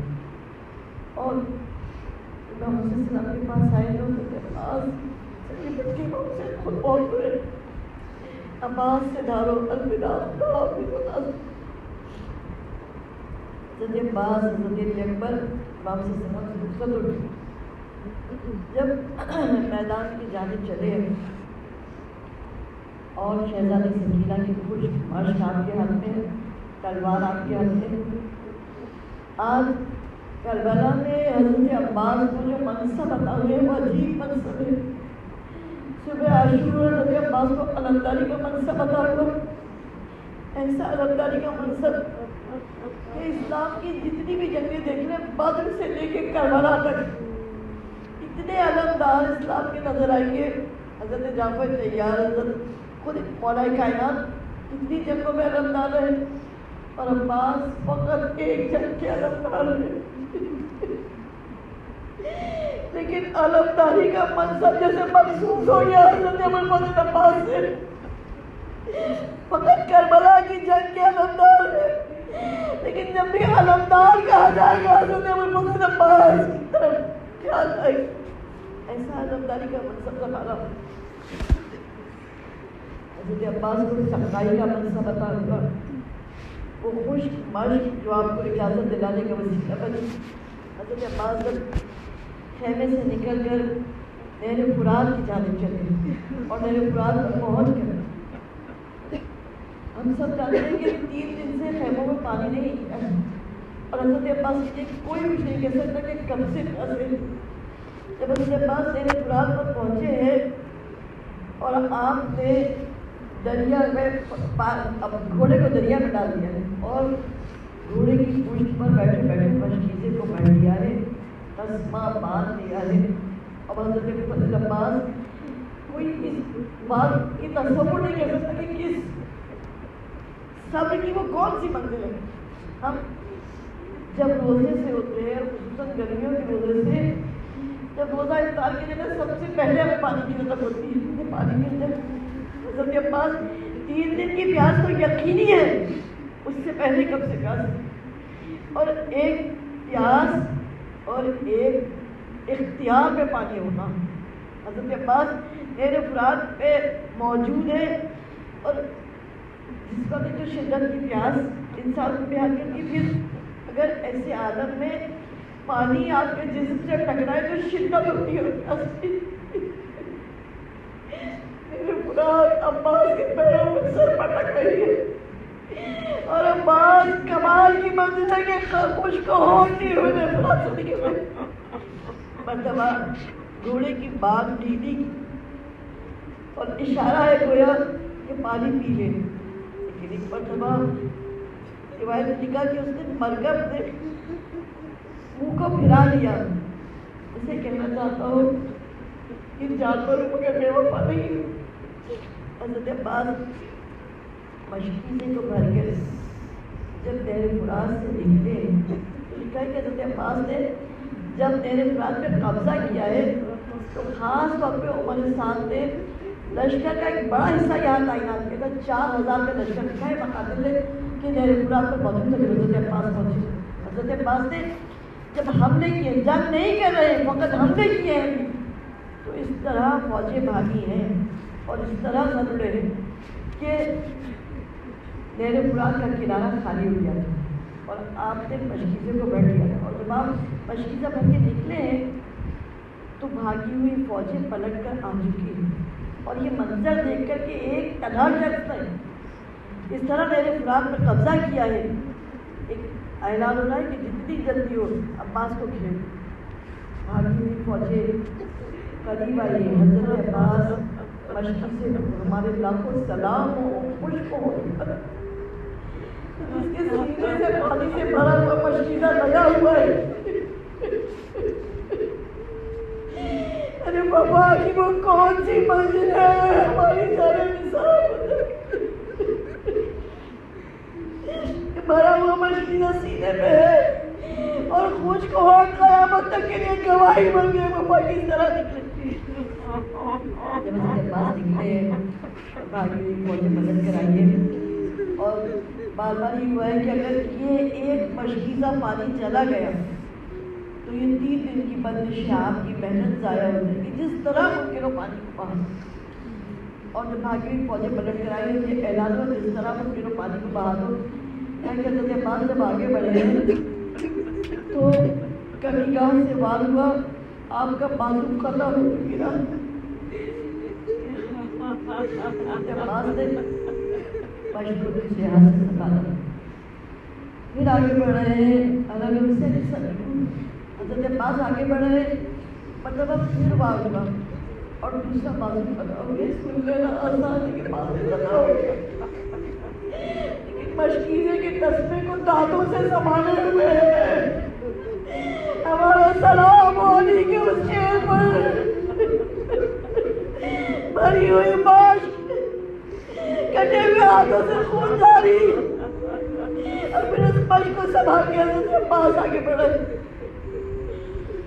اور امام حسین السلام کے پاس آئے تو حضرت عباس سے سے خود بول رہے، عباس سے ڈھارو الوداع حضرت عباس حضرت اکبر امام سے السلام سے رخصت ہو گئی۔ جب میدان کی جانب چلے اور شہزادی سکینہ کی خوش مشق آپ کے ہاتھ میں، تلوار آپ کے ہاتھ میں، آج کربلا میں حضرت عباس کو جو منصب عطا ہوئے وہ عجیب منصب ہے۔ صبح عاشور حضرت عباس کو علمداری کا منصب عطا ہوا، ایسا علمداری کا منصب کہ اسلام کی جتنی بھی جنگیں دیکھ لیں بدر سے لے کے کربلا تک اتنے علمدار اسلام کے نظر آئیں گے۔ حضرت جعفر طیار، حضرت خود مولا کائنات کتنی جنگوں میں علمدار رہے، اور عباس فقط ایک جنگ کے علمدار رہے، لیکن علمداری کا منصب جیسے محسوس ہو گیا حضرت ابوالفضل عباس سے، فقط کربلا کی جنگ کے علمدار ہے، لیکن جب بھی علمدار کہا جائے گا حضرت ابوالفضل عباس کی طرف کیا جائے گا، ایسا علمداری کا منصب سنبھالا۔ حضرت عباس کو سخائی کا منصب عطا ہوا، وہ خشک مشق جو آپ کو اجازت دلانے کا وسیلہ بنی. حضرت عباس جب خیمے سے نکل کر نہر فرات کی جانب چلے اور نہر فرات پر پہنچ کر ہم سب جانتے ہیں کہ 3 دن سے خیموں میں پانی نہیں ہے اور حضرت عباس یہ کوئی بھی نہیں کہہ سکتا کہ کب سے پھنسے. جب حضرت عباس نہر فرات پر پہنچے ہیں اور آپ نے دریا میں گھوڑے کو دریا میں ڈال دیا ہے اور گھوڑے کی پشت پر بیٹھے بیٹھے مشکیزے کو بیٹھ دیا ہے, تسمہ باندھ دیا ہے. اب حضرت عباس کوئی اس بات کی تصور نہیں کر سکتا کہ کس صبر کی وہ کون سی منزل ہے. ہم جب روزے سے ہوتے ہیں خصوصاً گرمیوں کے روزے سے جب روزہ افطار کے دن سب سے پہلے ہمیں پانی کی ضرورت ہوتی ہے. پانی مل جائے. حضرت عباس 3 دن کی پیاس تو یقینی ہے, اس سے پہلے کب سے پیاس, اور ایک پیاس اور ایک اختیار پہ پانی ہونا. حضرت عباس نہر فرات پہ موجود ہے اور جس وقت جو شدت کی پیاس انسان کو بیان کرتی, پھر اگر ایسے عالم میں پانی آپ کے جسم سے ٹکرائے تو شدت ہوتی ہے پیاس کی. عباس کے پیروں میں سر پٹک رہی ہے اور عباس کمال کی منزل ہے کہ خشک ہوتی ہوئے مرتبہ گھوڑے کی باغ ڈھیلی اور اشارہ ہے گویا کہ پانی پی لے. لیکن ایک مرتبہ روایت لکھا کہ اس نے مرغب سے منہ کو پھرا لیا. اسے کہنا چاہتا ہوں ان جانوروں کو کہ بے وفا نہیں. حضرت عباس مشکیزے کو بھر کر جب نہر فرات سے نکلے تو لکھا ہے کہ حضرت عباس نے جب نہر فرات پہ قبضہ کیا ہے تو خاص طور پہ عمر سعد نے لشکر کا ایک بڑا حصہ یہاں تعینات کیا تھا. 4000 کا لشکر لکھا ہے مقاتل نے کہ نہر فرات پر موجود تھا جب حضرت عباس پہنچے. حضرت عباس نے جب حملے کیے, جنگ نہیں کر رہے فقط حملے کیے ہیں, تو اس طرح فوجیں بھاگی ہیں اور اس طرح ضرورے ہیں کہ نہر فرات کا کنارہ خالی ہو گیا اور آپ نے مشکیزے کو بیٹھ دیا. اور جب آپ مشکیزہ بھر کے نکلے ہیں تو بھاگی ہوئی فوجیں پلٹ کر آ چکی ہیں اور یہ منظر دیکھ کر کہ ایک تنہا شخص نے اس طرح نہر فرات پر قبضہ کیا ہے, ایک اعلان ہو رہا ہے کہ جتنی جلدی ہو عباس کو گھیر. بھاگی ہوئی فوجیں قریب آئی. حضرت عباس مشکی سے ہمارے لاکھوں سلام ہو, خوش ہو, اس کے سینے سے پانی سے بھرا ہوا مشکیزہ لگا ہوا ہے. ارے بابا کی وہ کون سی منزل ہے ہماری سارے نصاب بھرا ہوا مشکیزہ سینے میں ہے اور خشک ہوٹ قیامت تک کے لیے گواہی بن گئے. بابا کس طرح نکلے جب حضرت عباس نکلے بھاگی ہوئی فوجیں پلٹ کر آئیے اور بار بار یہ ہوا ہے کہ اگر یہ ایک مشکیزہ پانی چلا گیا تو یہ 3 دن کی بندش آپ کی محنت ضائع ہو جائے گی. جس طرح ممکن ہو پانی کو بہا. اور جب بھاگی ہوئی فوجیں پلٹ کر آئی یہ اعلان ہو جس طرح ممکن ہو پانی کو بہا دو. حضرت عباس جب آگے بڑھے ہیں تو کبھی گاہ سے وار ہوا آپ کا بازو قطع ہو گرا. عباس نے مشکل سے ہاتھ سے سنبھالا. پھر آگے بڑھ رہے ہیں الگ سے حضرت عباس آگے بڑھ رہے مطلب اب پھر وار ہوا اور دوسرا بازو قطع ہو گیا. سن لینا آسان ہے کہ بازو قطع ہو گیا لیکن مشکیزے کے تسمے کو دانتوں سے سنبھالے ہوئے ہیں. ہمارا سلام ہولی کے اس شیر پر بھری ہوئی باش کٹے ہوئے ہاتھوں سے خون جاری اور پھر اس باش کو سنبھال کے حضرت عباس آگے بڑھے.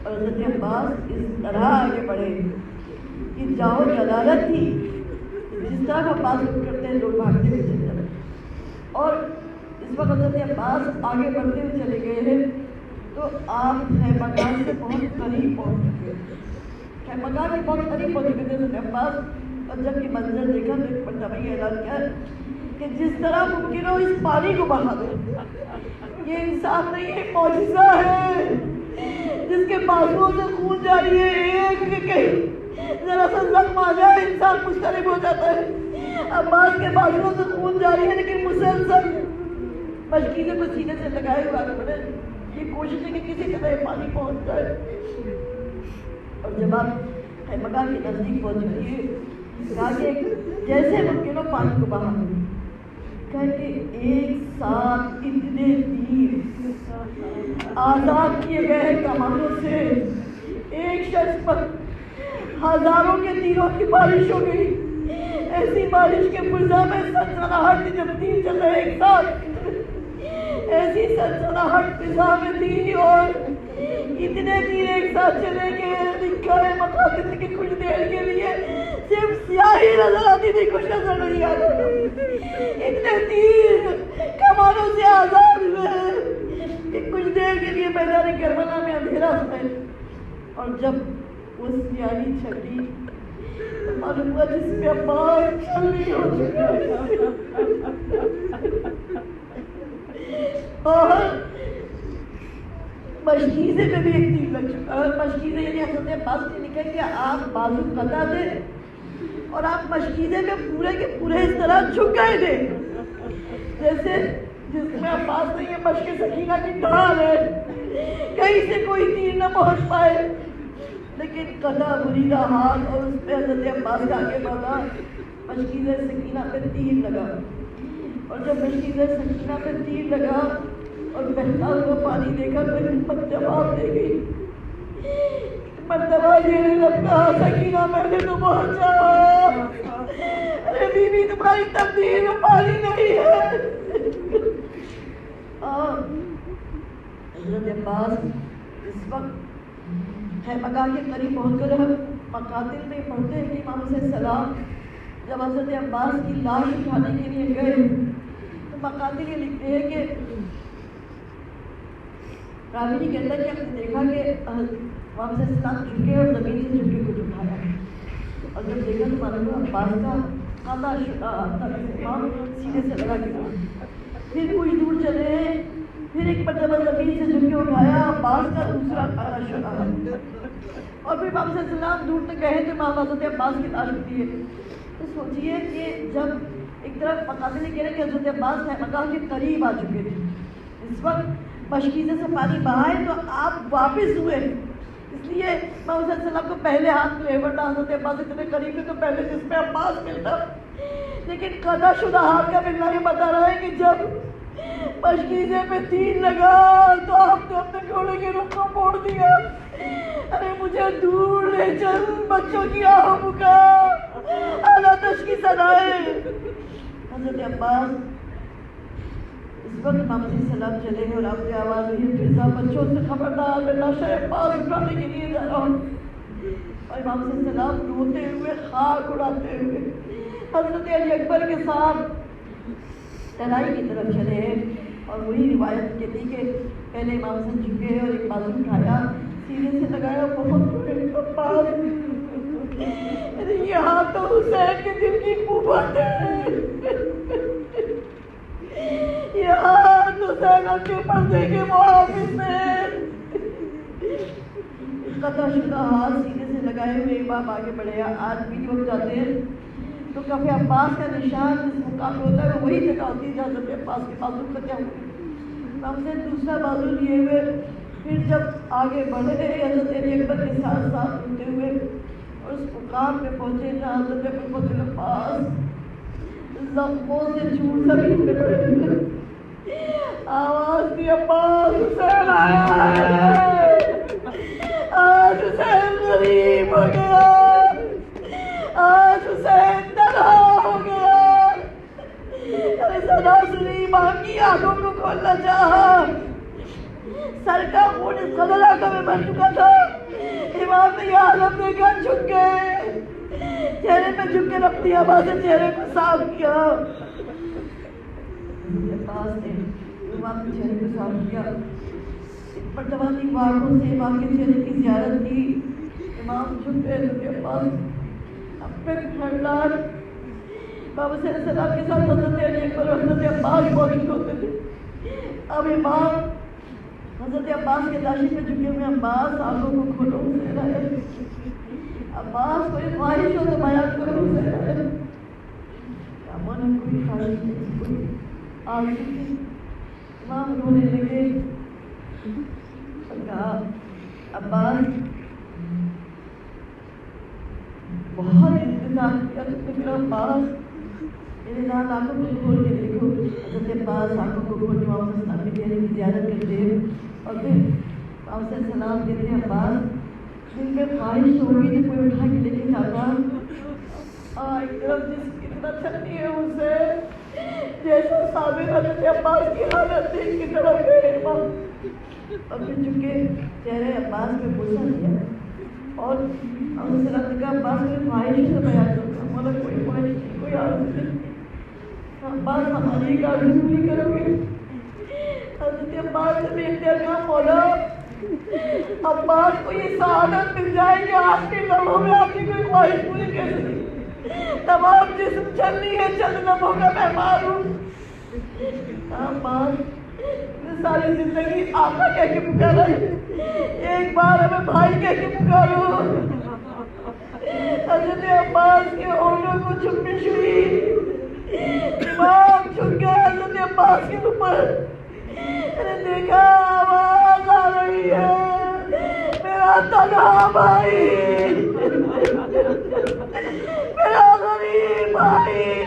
اور حضرت عباس اس طرح آگے بڑھے کہ جاؤ جلالت تھی. جس طرح عباس کرتے ہیں لوگ بھاگتے ہوئے چلے جاتے. اور اس وقت حضرت عباس آگے بڑھتے ہوئے چلے گئے ہیں تو آپ خیمگان سے بہت قریب پہنچ چکے. خیمگان سے بہت قریب پہنچ چکے تھے حضرت عباس. اور جب یہ منظر دیکھا تو ایک مرتبہ یہ اعلان کیا کہ جس طرح ممکن ہو اس پانی کو بہا دو. یہ انسان نہیں، یہ معجزہ ہے جس کے بازوؤں سے خون جاری ہے، ایک بھی کہیں ذرا سا زخم آ جائے انسان مضطرب ہو جاتا ہے۔ عباس کے بازوؤں سے خون جاری ہے لیکن مسلسل مشکیزیں کو سینے سے لگائے ہوئے آگے بڑھے، یہ کوشش ہے کہ کسی طرح پانی پہنچ جائے۔ اور جب آپ خیمگاہ کے نزدیک پہنچ گئے، کہا کہ جیسے ممکن ہو پانی کو باہر کہا کہ ایک ساتھ اتنے تیر آزاد کیے گئے ہیں کمانوں سے، ایک شخص پر ہزاروں کے تیروں کی بارش ہو گئی، ایسی بارش کے فضا میں سنسناہٹ جب تیر چل رہے ایک ساتھ، ایسی سنسناہٹ فضا میں تھی اور اتنے تیر ایک ساتھ چلے کہ لکھا ہے مقاصد کی کچھ دیر کے لیے صرف سیاہی نظر آتی تھی، کچھ نظر نہیں آتی، اتنے تیر کمانوں سے آزاد ہوئے کہ کچھ دیر کے لیے میدان کربلا میں اندھیرا ہے۔ اور جب وہ سیاہی چھٹی تو معلوم ہوا جس میں عباس چھلنی ہو چکا ہے اور مشکیزے میں بھی ایک تیر لگ چکا ہے۔ مشکیزے یعنی حضرت عباس نے لکھا کہ آپ بازو قطع دے اور آپ مشکیزے میں پورے کے پورے اس طرح جھک گئے تھے جیسے جس میں عباس نے یہ مشق سکینہ کی ڈھال ہے، کہیں سے کوئی تیر نہ پہنچ پائے، لیکن قطع بریدہ ہاتھ اور اس پہ حضرت عباس کا آگے بڑھا، مشکیزے سکینہ پہ تیر لگا اور جب مشکیزے سکینہ پہ تیر لگا اور بہتا ہوا پانی دیکھا تو ہمت جواب دے گئی، مرتبہ یہ لگتا سکینہ میں نے تو پہنچا، ارے بی بی تمہاری تبدیل میں پانی نہیں ہے۔ حضرت عباس اس وقت خیمگاہ کے قریب پہنچ کر ہم مقاتل میں پڑھتے ہیں کہ امام حسین السلام جب حضرت عباس کی لاش اٹھانے کے لیے گئے تو مقاتل یہ لکھتے ہیں کہ راوی نہیں کہتا کہ ہم نے دیکھا کہ امام حسین السلام جھکے اور زمین سے جھکے کچھ اٹھایا، اور جب دیکھا تو معلوم ہوا عباس کا قضا شدہ امام سینے سے لگا گیا۔ پھر کچھ دور چلے ہیں، پھر ایک مرتبہ زمین سے جھک کے اٹھایا، عباس کا دوسرا قضا شدہ ہے، اور پھر امام حسین السلام دور تک گئے تو امام حضرت عباس کی لاش ہوتی ہے۔ تو سوچئے کہ جب ایک طرف مقاتل کہہ رہے کہ حضرت عباس خیمگاہ کے قریب آ چکے تھے، اس وقت مشکیزے سے پانی بہائے تو آپ واپس ہوئے، اس لیے امام حسین السلام کو پہلے ہاتھ لے، ورنہ حضرت عباس اتنے قریب ہے تو پہلے جس میں عباس ملتا، لیکن قضا شدہ ہاتھ کا ملنا یہ بتا رہا ہے کہ جب مشکیزے پہ تیر لگا تو آپ نے اپنے گھوڑے کے رخ کو موڑ دیا، ارے مجھے دور لے چل، بچوں کی آہوں بکا، اعلیٰ تشکی سنائے۔ حضرت عباس اس وقت امام علیہ السلام چلے گئے اور آپ کی آواز ہوئی، فضا بچوں سے خبردار، میں لاش عباس اٹھانے کے لیے جا رہا ہوں، اور امام علیہ السلام روتے ہوئے خاک اڑاتے ہوئے حضرت علی اکبر کے ساتھ ترائی کی طرف چلے ہیں، اور وہی روایت کہتی کہ پہلے امام حسن جھکے اور ایک بازو اٹھایا، سینے سے لگایا، بہت بڑے عباس، یہ ہاتھ تو حسین کے دل کی قوت ہے، یہ ہاتھ حسین کے پردے کے محافظ ہیں۔ قطع شدہ ہاتھ سینے سے لگائے ہوئے امام آگے بڑھے۔ آج بھی لوگ جاتے ہیں تو کف عباس کا نشان جس مقام پہ ہوتا ہے وہ وہی جگہ ہوتی ہے جہاں حضرت عباس کے بازو کٹے ہوئے، ہم سے دوسرا بازو لیے ہوئے، پھر جب آگے بڑھے حضرت علی اکبر کے ساتھ ساتھ ہوتے ہوئے اور اس مقام پہ پہنچے جہاں حضرت محمد عباس زخموں سے چور زمین پہ پڑے ہوئے، آواز دی عباس حسین آیا ہے، آج حسین غریب ہو گیا، آج حسین تنہا ہو گیا، ارے صدا سنی، امام کی آنکھوں کو کھولنا چاہا، سر کا خون اس قدر آنکھوں میں بھر چکا تھا، امام نے یہ عالم دیکھا، جھک گئے، چہرے پہ جھک کے رب دی عباس سے چہرے کو صاف کیا، عباس نے امام کے چہرے کو صاف کیا، مرتبہ کی واقعوں سے امام کے چہرے کی زیارت کی، امام جھک گئے، حضرت عباس اپنے خاندان بابا صلی اللہ علیہ وسلم کے ساتھ حضرت علی اکبر اور حضرت عباس موجود ہوتے تھے، اب امام حضرت عباس کے لاشی پہ جھکے ہوئے عباس آنکھوں کو کھولو حسین آیا عباس کوئی خواہش ہو تو بیان کرو حسین آیا من کوئی خواہش نہیں کوئی آرزو نہیں امام رونے لگے کہا عباس بہت انتظار کیا تو میرا عباس میرے نال آنکھوں کو کھول کے دیکھو حضرت عباس آنکھوں کو کھول کے محمد اسلام کی دینے کی زیارت کرتے ہیں اور پھر آپ سے سلام کہتے ہیں عباس دل میں خواہش ہوگی تو کوئی اٹھا کے لے کے جاتا ایک طرف جس اتنا چھٹی ہے اسے جیسا ثابت حضرت عباس کی حالت تھی کی طرف گئے امام اور پھر چونکہ چہرے عباس میں غصہ دیا اور حضرت صلی اللہ علیہ عباس کی خواہش سے بیان کرتا مولا کوئی خواہش نہیں کوئی آرزو نہیں عباس ہماری ایک آرزو پوری کرو گے حضرت عباس سے بیٹھتے کہا مولا عباس کو یہ سعادت مل جائے کہ آج کے لمحوں میں آپ کی کوئی خواہش پوری کر سکے تمام جسم چلنی ہے چند لمحوں کا مہمان ہوں عباس ساری زندگی آقا کہہ کے پکارا ایک بار ہمیں بھائی کہہ کے پکارو حضرت عباس کے ہونوں کو چمش ہوئی امام چھک گیا حضرت عباس کے اوپر نے دیکھا آواز آ رہی ہے میرا تنہا بھائی میرا غریب بھائی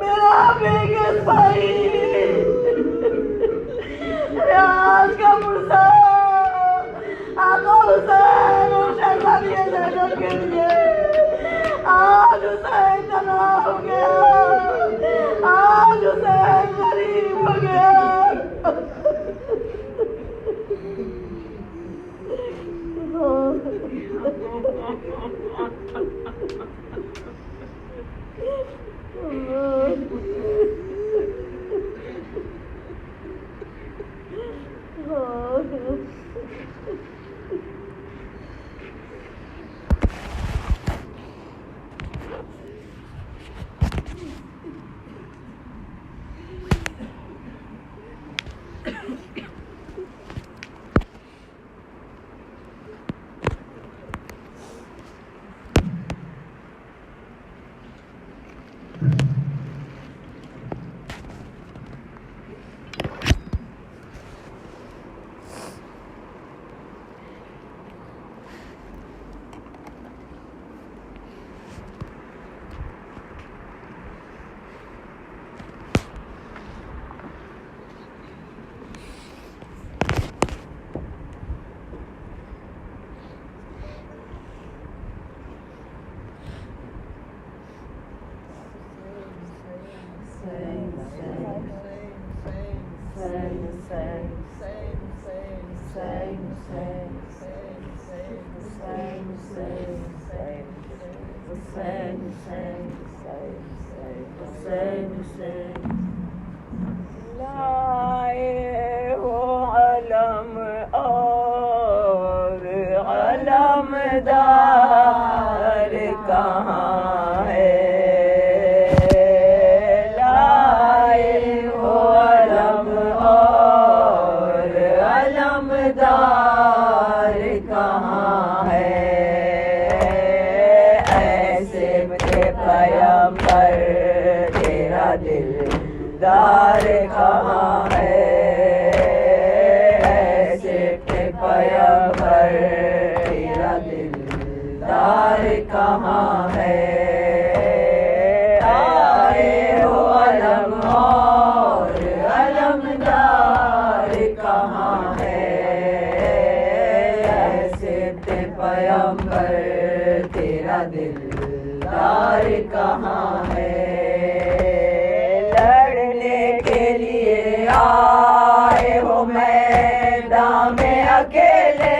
میرا بیگس بھائی ریاض کا مرزا آقا حسین اور شہزادی زینب کے لیے آج حسین تنہا ہو گیا آج حسین غریب ہو گیا لائے ہو علم اور علمدار کہاں ہے لائے ہو علم اور علمدار کہاں ہے ایسے پیغمبر تیرا دلدار کہاں ہے ایسے پیغمبر تیرا دلدار کہاں ہے آئے ہو علم اور علمدار کہاں ہے ایسے پیغمبر تیرا دلدار کہاں ہے لڑنے کے لیے آئے ہو میدان میں اکیلے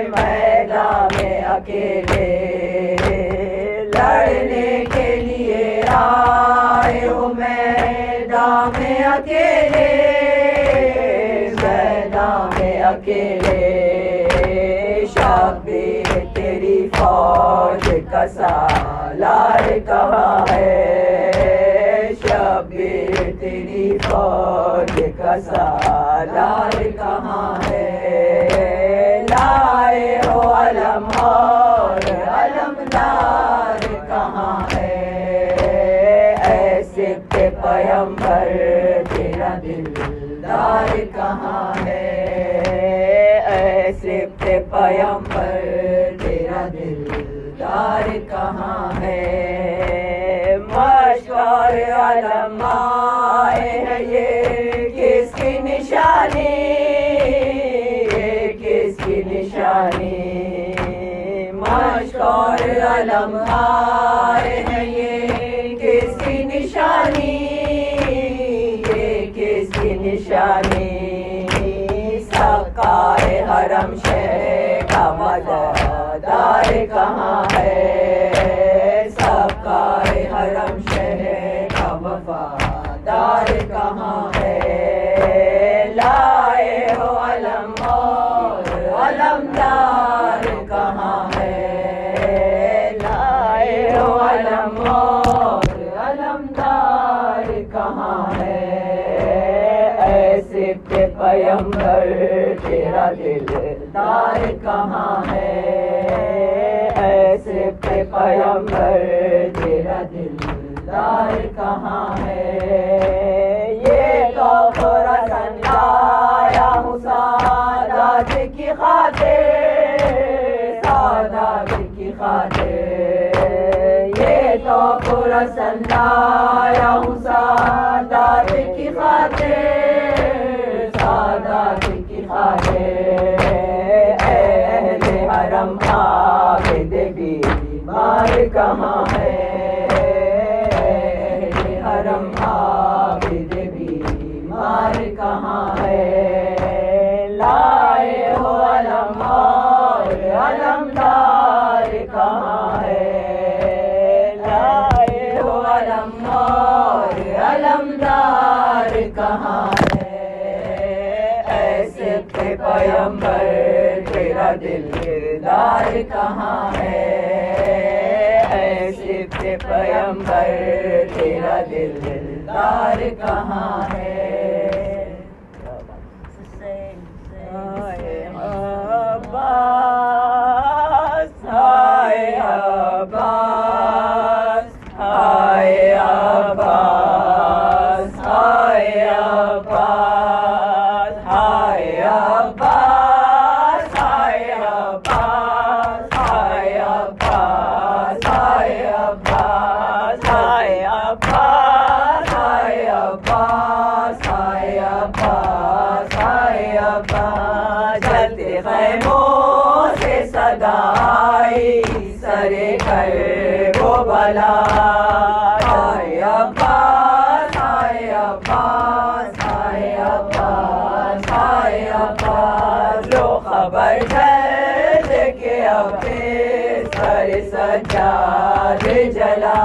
میدان میں اکیلے لڑنے کے لیے آئے ہو میدان میں اکیلے میدان میں اکیلے شبیر تیری فوج کا سالار کہاں ہے شبیر تیری فوج کا سالار کہاں ہے؟ لائے ہو علم اور علمدار کہاں ہے؟ اے سبط پیمبر تیرا دلدار کہاں ہے؟ اے سبط پیمبر تیرا دلدار کہاں ہے؟ مشکور علم آئے ہیں یہ کس کی نشانی؟ یہ کس کی نشانی؟ مشکور علم آئے ہیں یہ کس کی نشانی؟ یہ کس کی نشانی؟ سقائے حرم شہ کا مددگار کہاں ہے؟ سقائے حرم شہ کا وفادار کہاں ہے؟ لائے ہو علم اور علمدار کہاں ہے؟ لائے ہو علم اور علمدار کہاں ہے؟ اے سبط پیمبر تیرا دلدار کہاں ہے؟ اے سبط پیمبر تیرا دلدار کہاں ہے؟ یہ تو خراسان لایا ہوں سادات کی خاطر، سادات کی خاطر۔ یہ تو خراسان لایا ہوں سادات کی خاطر، سادات کی خاطر۔ اہل حرم عابد بیمار کہاں ہے؟ اہل حرم عابد بیمار کہاں ہے؟ لائے ہو علم اور علمدار کہاں ہے؟ لائے ہو علم اور علمدار کہاں ہے؟ اے سبط پیمبر تیرا دلدار کہاں ہے؟ اے سبط پیمبر تیرا دلدار کہاں ہے؟ ہائے عباس، ہائے عباس، ہائے عباس، ہائے عباس، ہائے عباس، ہائے عباس، ہائے عباس، ہائے عباس، ہائے عباس، ہائے عباس، ہائے عباس، ہائے عباس۔ جلتے خیموں سے صدا آئی سرے کرب و بلا، ہائے عباس، ہائے عباس، ہائے عباس، ہائے عباس۔ لو خبر درد کے اپنے سر سجاد جلا،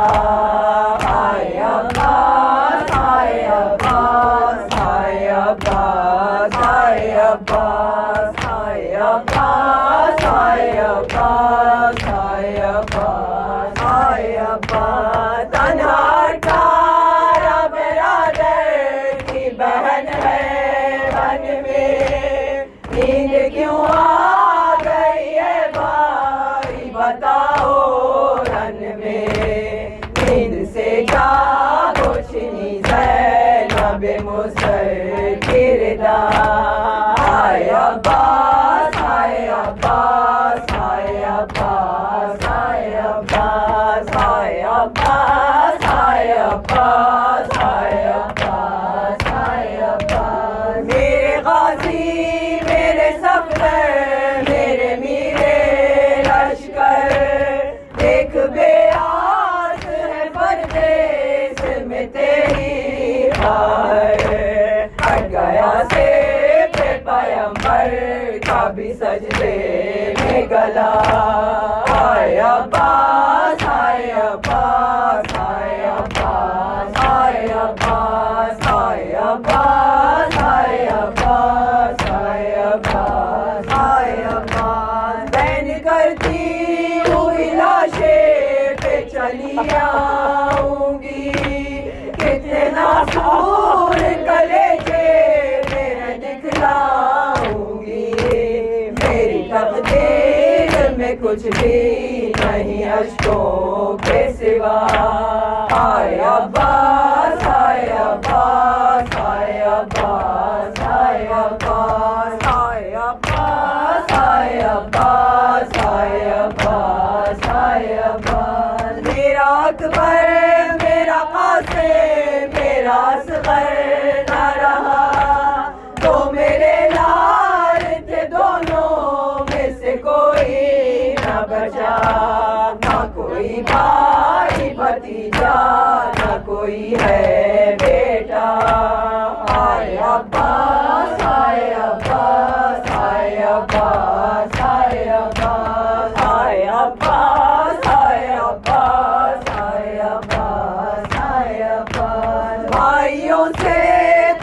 ہائے عباس، ہائے عباس، ہائے عباس، ہائے عباس، ہائے عباس، ہائے عباس، ہائے عباس، ہائے عباس۔ تنہا تارا برادر کی بہن ہے بن میں، نیند کیوں آ گئی ہے بھائی بتاؤ رن میں؟ نیند سے جاگو چھنی زینب مسر کردار، ہائے عباس، ہائے عباس، ہائے عباس، ہائے عباس، ہائے عباس، ہائے عباس، ہائے عباس، ہائے عباس۔ میرے غازی میرے صفدر میرے میرے لشکر، دیکھ بے آس ہے پردیس میں تیری خیر، ہٹ گیا سے پیمبر کا بھی سجدے میں گلا، ہائے عباس، ہائے عباس، ہائے عباس، ہائے عباس، ہائے عباس، ہائے عباس، ہائے عباس، ہائے عباس۔ بین کرتی ہوئی لاشیں پہ چلی آؤں گی، کتنے ناصور کچھ بھی نہیں اشکوں کے سوا. ہائے عباس ہائے عباس ہائے عباس ہائے عباس ہائے عباس ہائے عباس ہائے عباس ہائے عباس. میرا اکبر میرا قاسم میرا اصغر نہ رہا تو میرے لال تھے دونوں میں سے کوئی نہ بچا. نہ کوئی بھائی بھتیجا نہ کوئی ہے بیٹا. ہائے عباس ہائے عباس ہائے عباس ہائے عباس ہائے عباس ہائے عباس ہائے عباس ہائے عباس. بھائیوں سے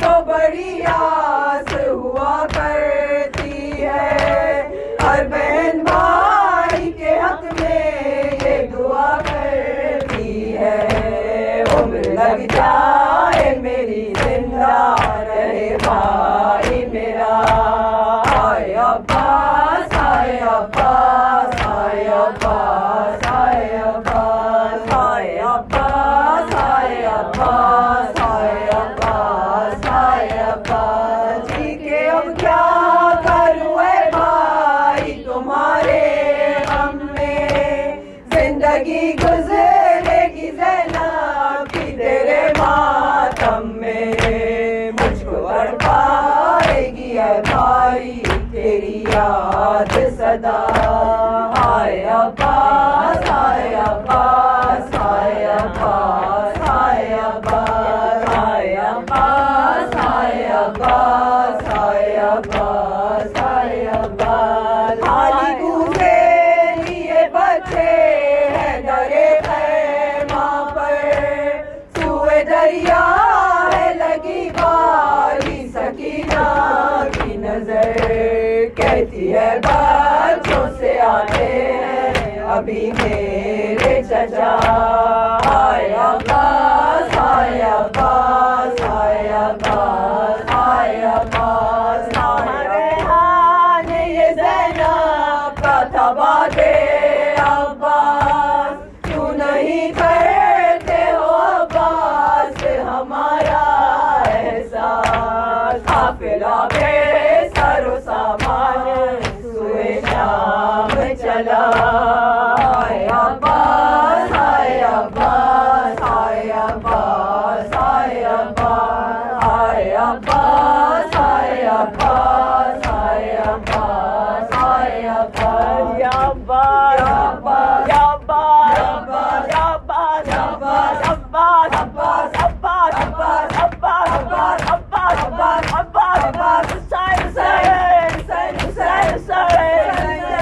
تو بڑی آس ہوا کرتی ہے, ہر بہن بھائی کے حق میں یہ دعا کرتی ہے. عمر لگ جائے میری زندہ رہے بھائی میرا. ہائے عباس ہائے عباس ہائے عباس ہائے عباس ہائے عباس ہائے عباس ہائے عباس ہائے عباس. جی کے اب کیا کروں اے بھائی تمہارے غم میں, زندگی گزرے گی زینب کی تیرے ماتم میں. مجھ کو تڑپائے گی اے بھائی تیری یاد صدا. ہائے عباس ہائے عباس ہائے عباس ہائے عباس ہائے عباس ہائے عباس ہائے عباس ہائے عباس. خالی دوسرے لیے بچے ہیں درے خیمہ پر, سوئے دریا ہے لگی والی سکینہ کی نظر. کہتی ہے بچوں سے آتے ہیں ابھی میرے چچا. ہائے عباس ہائے عباس ہائے عباس ہائے عباس. ریحان یہ زینب کا تھا باد عباس, کیوں نہیں کرتے ہو عباس ہمارا احساس. قافلہ بے سر و سامان سوئے شام چلا. ہائے عباس ہائے عباس ہائے عباس ہائے عباس ہائے عباس ہائے عباس ہائے عباس ہائے عباس. یا عباس یا عباس یا عباس یا عباس یا عباس عباس عباس عباس عباس عباس عباس عباس عباس عباس عباس. حسین حسین حسین حسین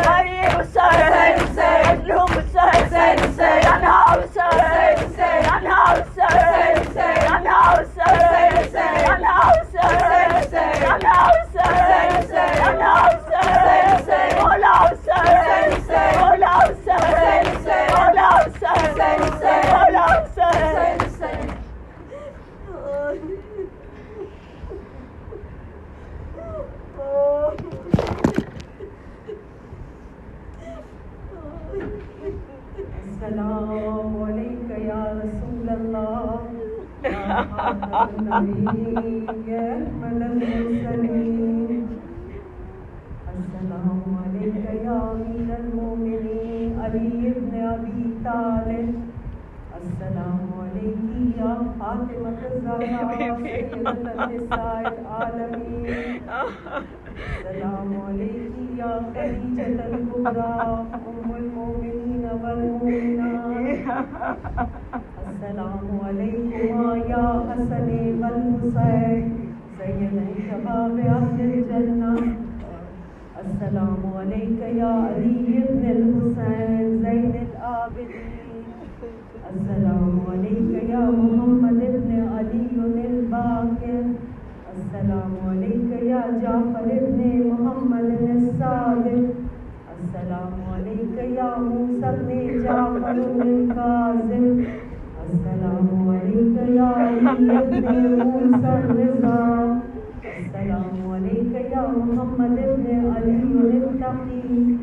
غریب حسین حسین مظلوم حسین حسین انہا حسین حسین انہا حسین حسین انہا حسین حسین انہا حسین حسین انہا حسین حسین انہا حسین حسین مولا حسین حسین مولا حسین حسین مولا حسین حسین مولا حسین حسین. السلام علیکم یا رسول اللہ یا خاتم النبیین یا اکمل المرسلین. السلام علیکم یا امیر المومنین علی ابن ابی طالب. السلام علیکم یا فاطمۃ الزہرا سیدۃ النساء العالمین. السلام علیکم یا خدیجۃ الکبریٰ ام المؤمنین والمؤمنات. السلام علیکم یا حسن والحسین سید شباب اہل الجنہ. السلام علیکم یا علی ابن الحسین زین العابدین. السلام علیکم یا محمد ابن علی الباقر. السلام علیکم یا جعفر ابن محمد الصادق. السلام علیکم یا موسیٰ ابن جعفر الکاظم. السلام علیکم یا علی ابن موسیٰ الرضا. السلام علیکم یا محمد ابن علی التقی.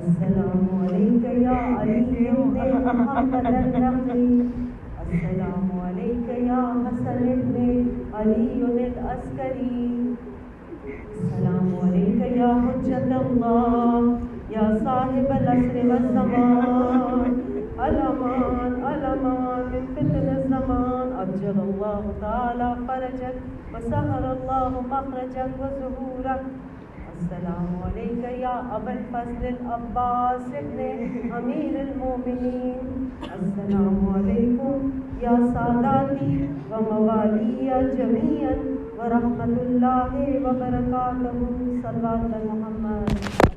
السلام علیک یا علی ابن محمد النقی، السلام علیک یا حسن ابن علی العسکری، السلام علیک یا حجت اللہ یا صاحب العصر والزمان، الامان الامان من فتن الزمان، عجل اللہ تعالی فرجک وسہل اللہ مخرجک وظہورک، السلام علیک یا ابا الفضل العباس ابن امیر المومنین، السلام علیکم یا ساداتی و موالی جمیعا ورحمۃ اللہ وبرکاتہ، صلوات محمد۔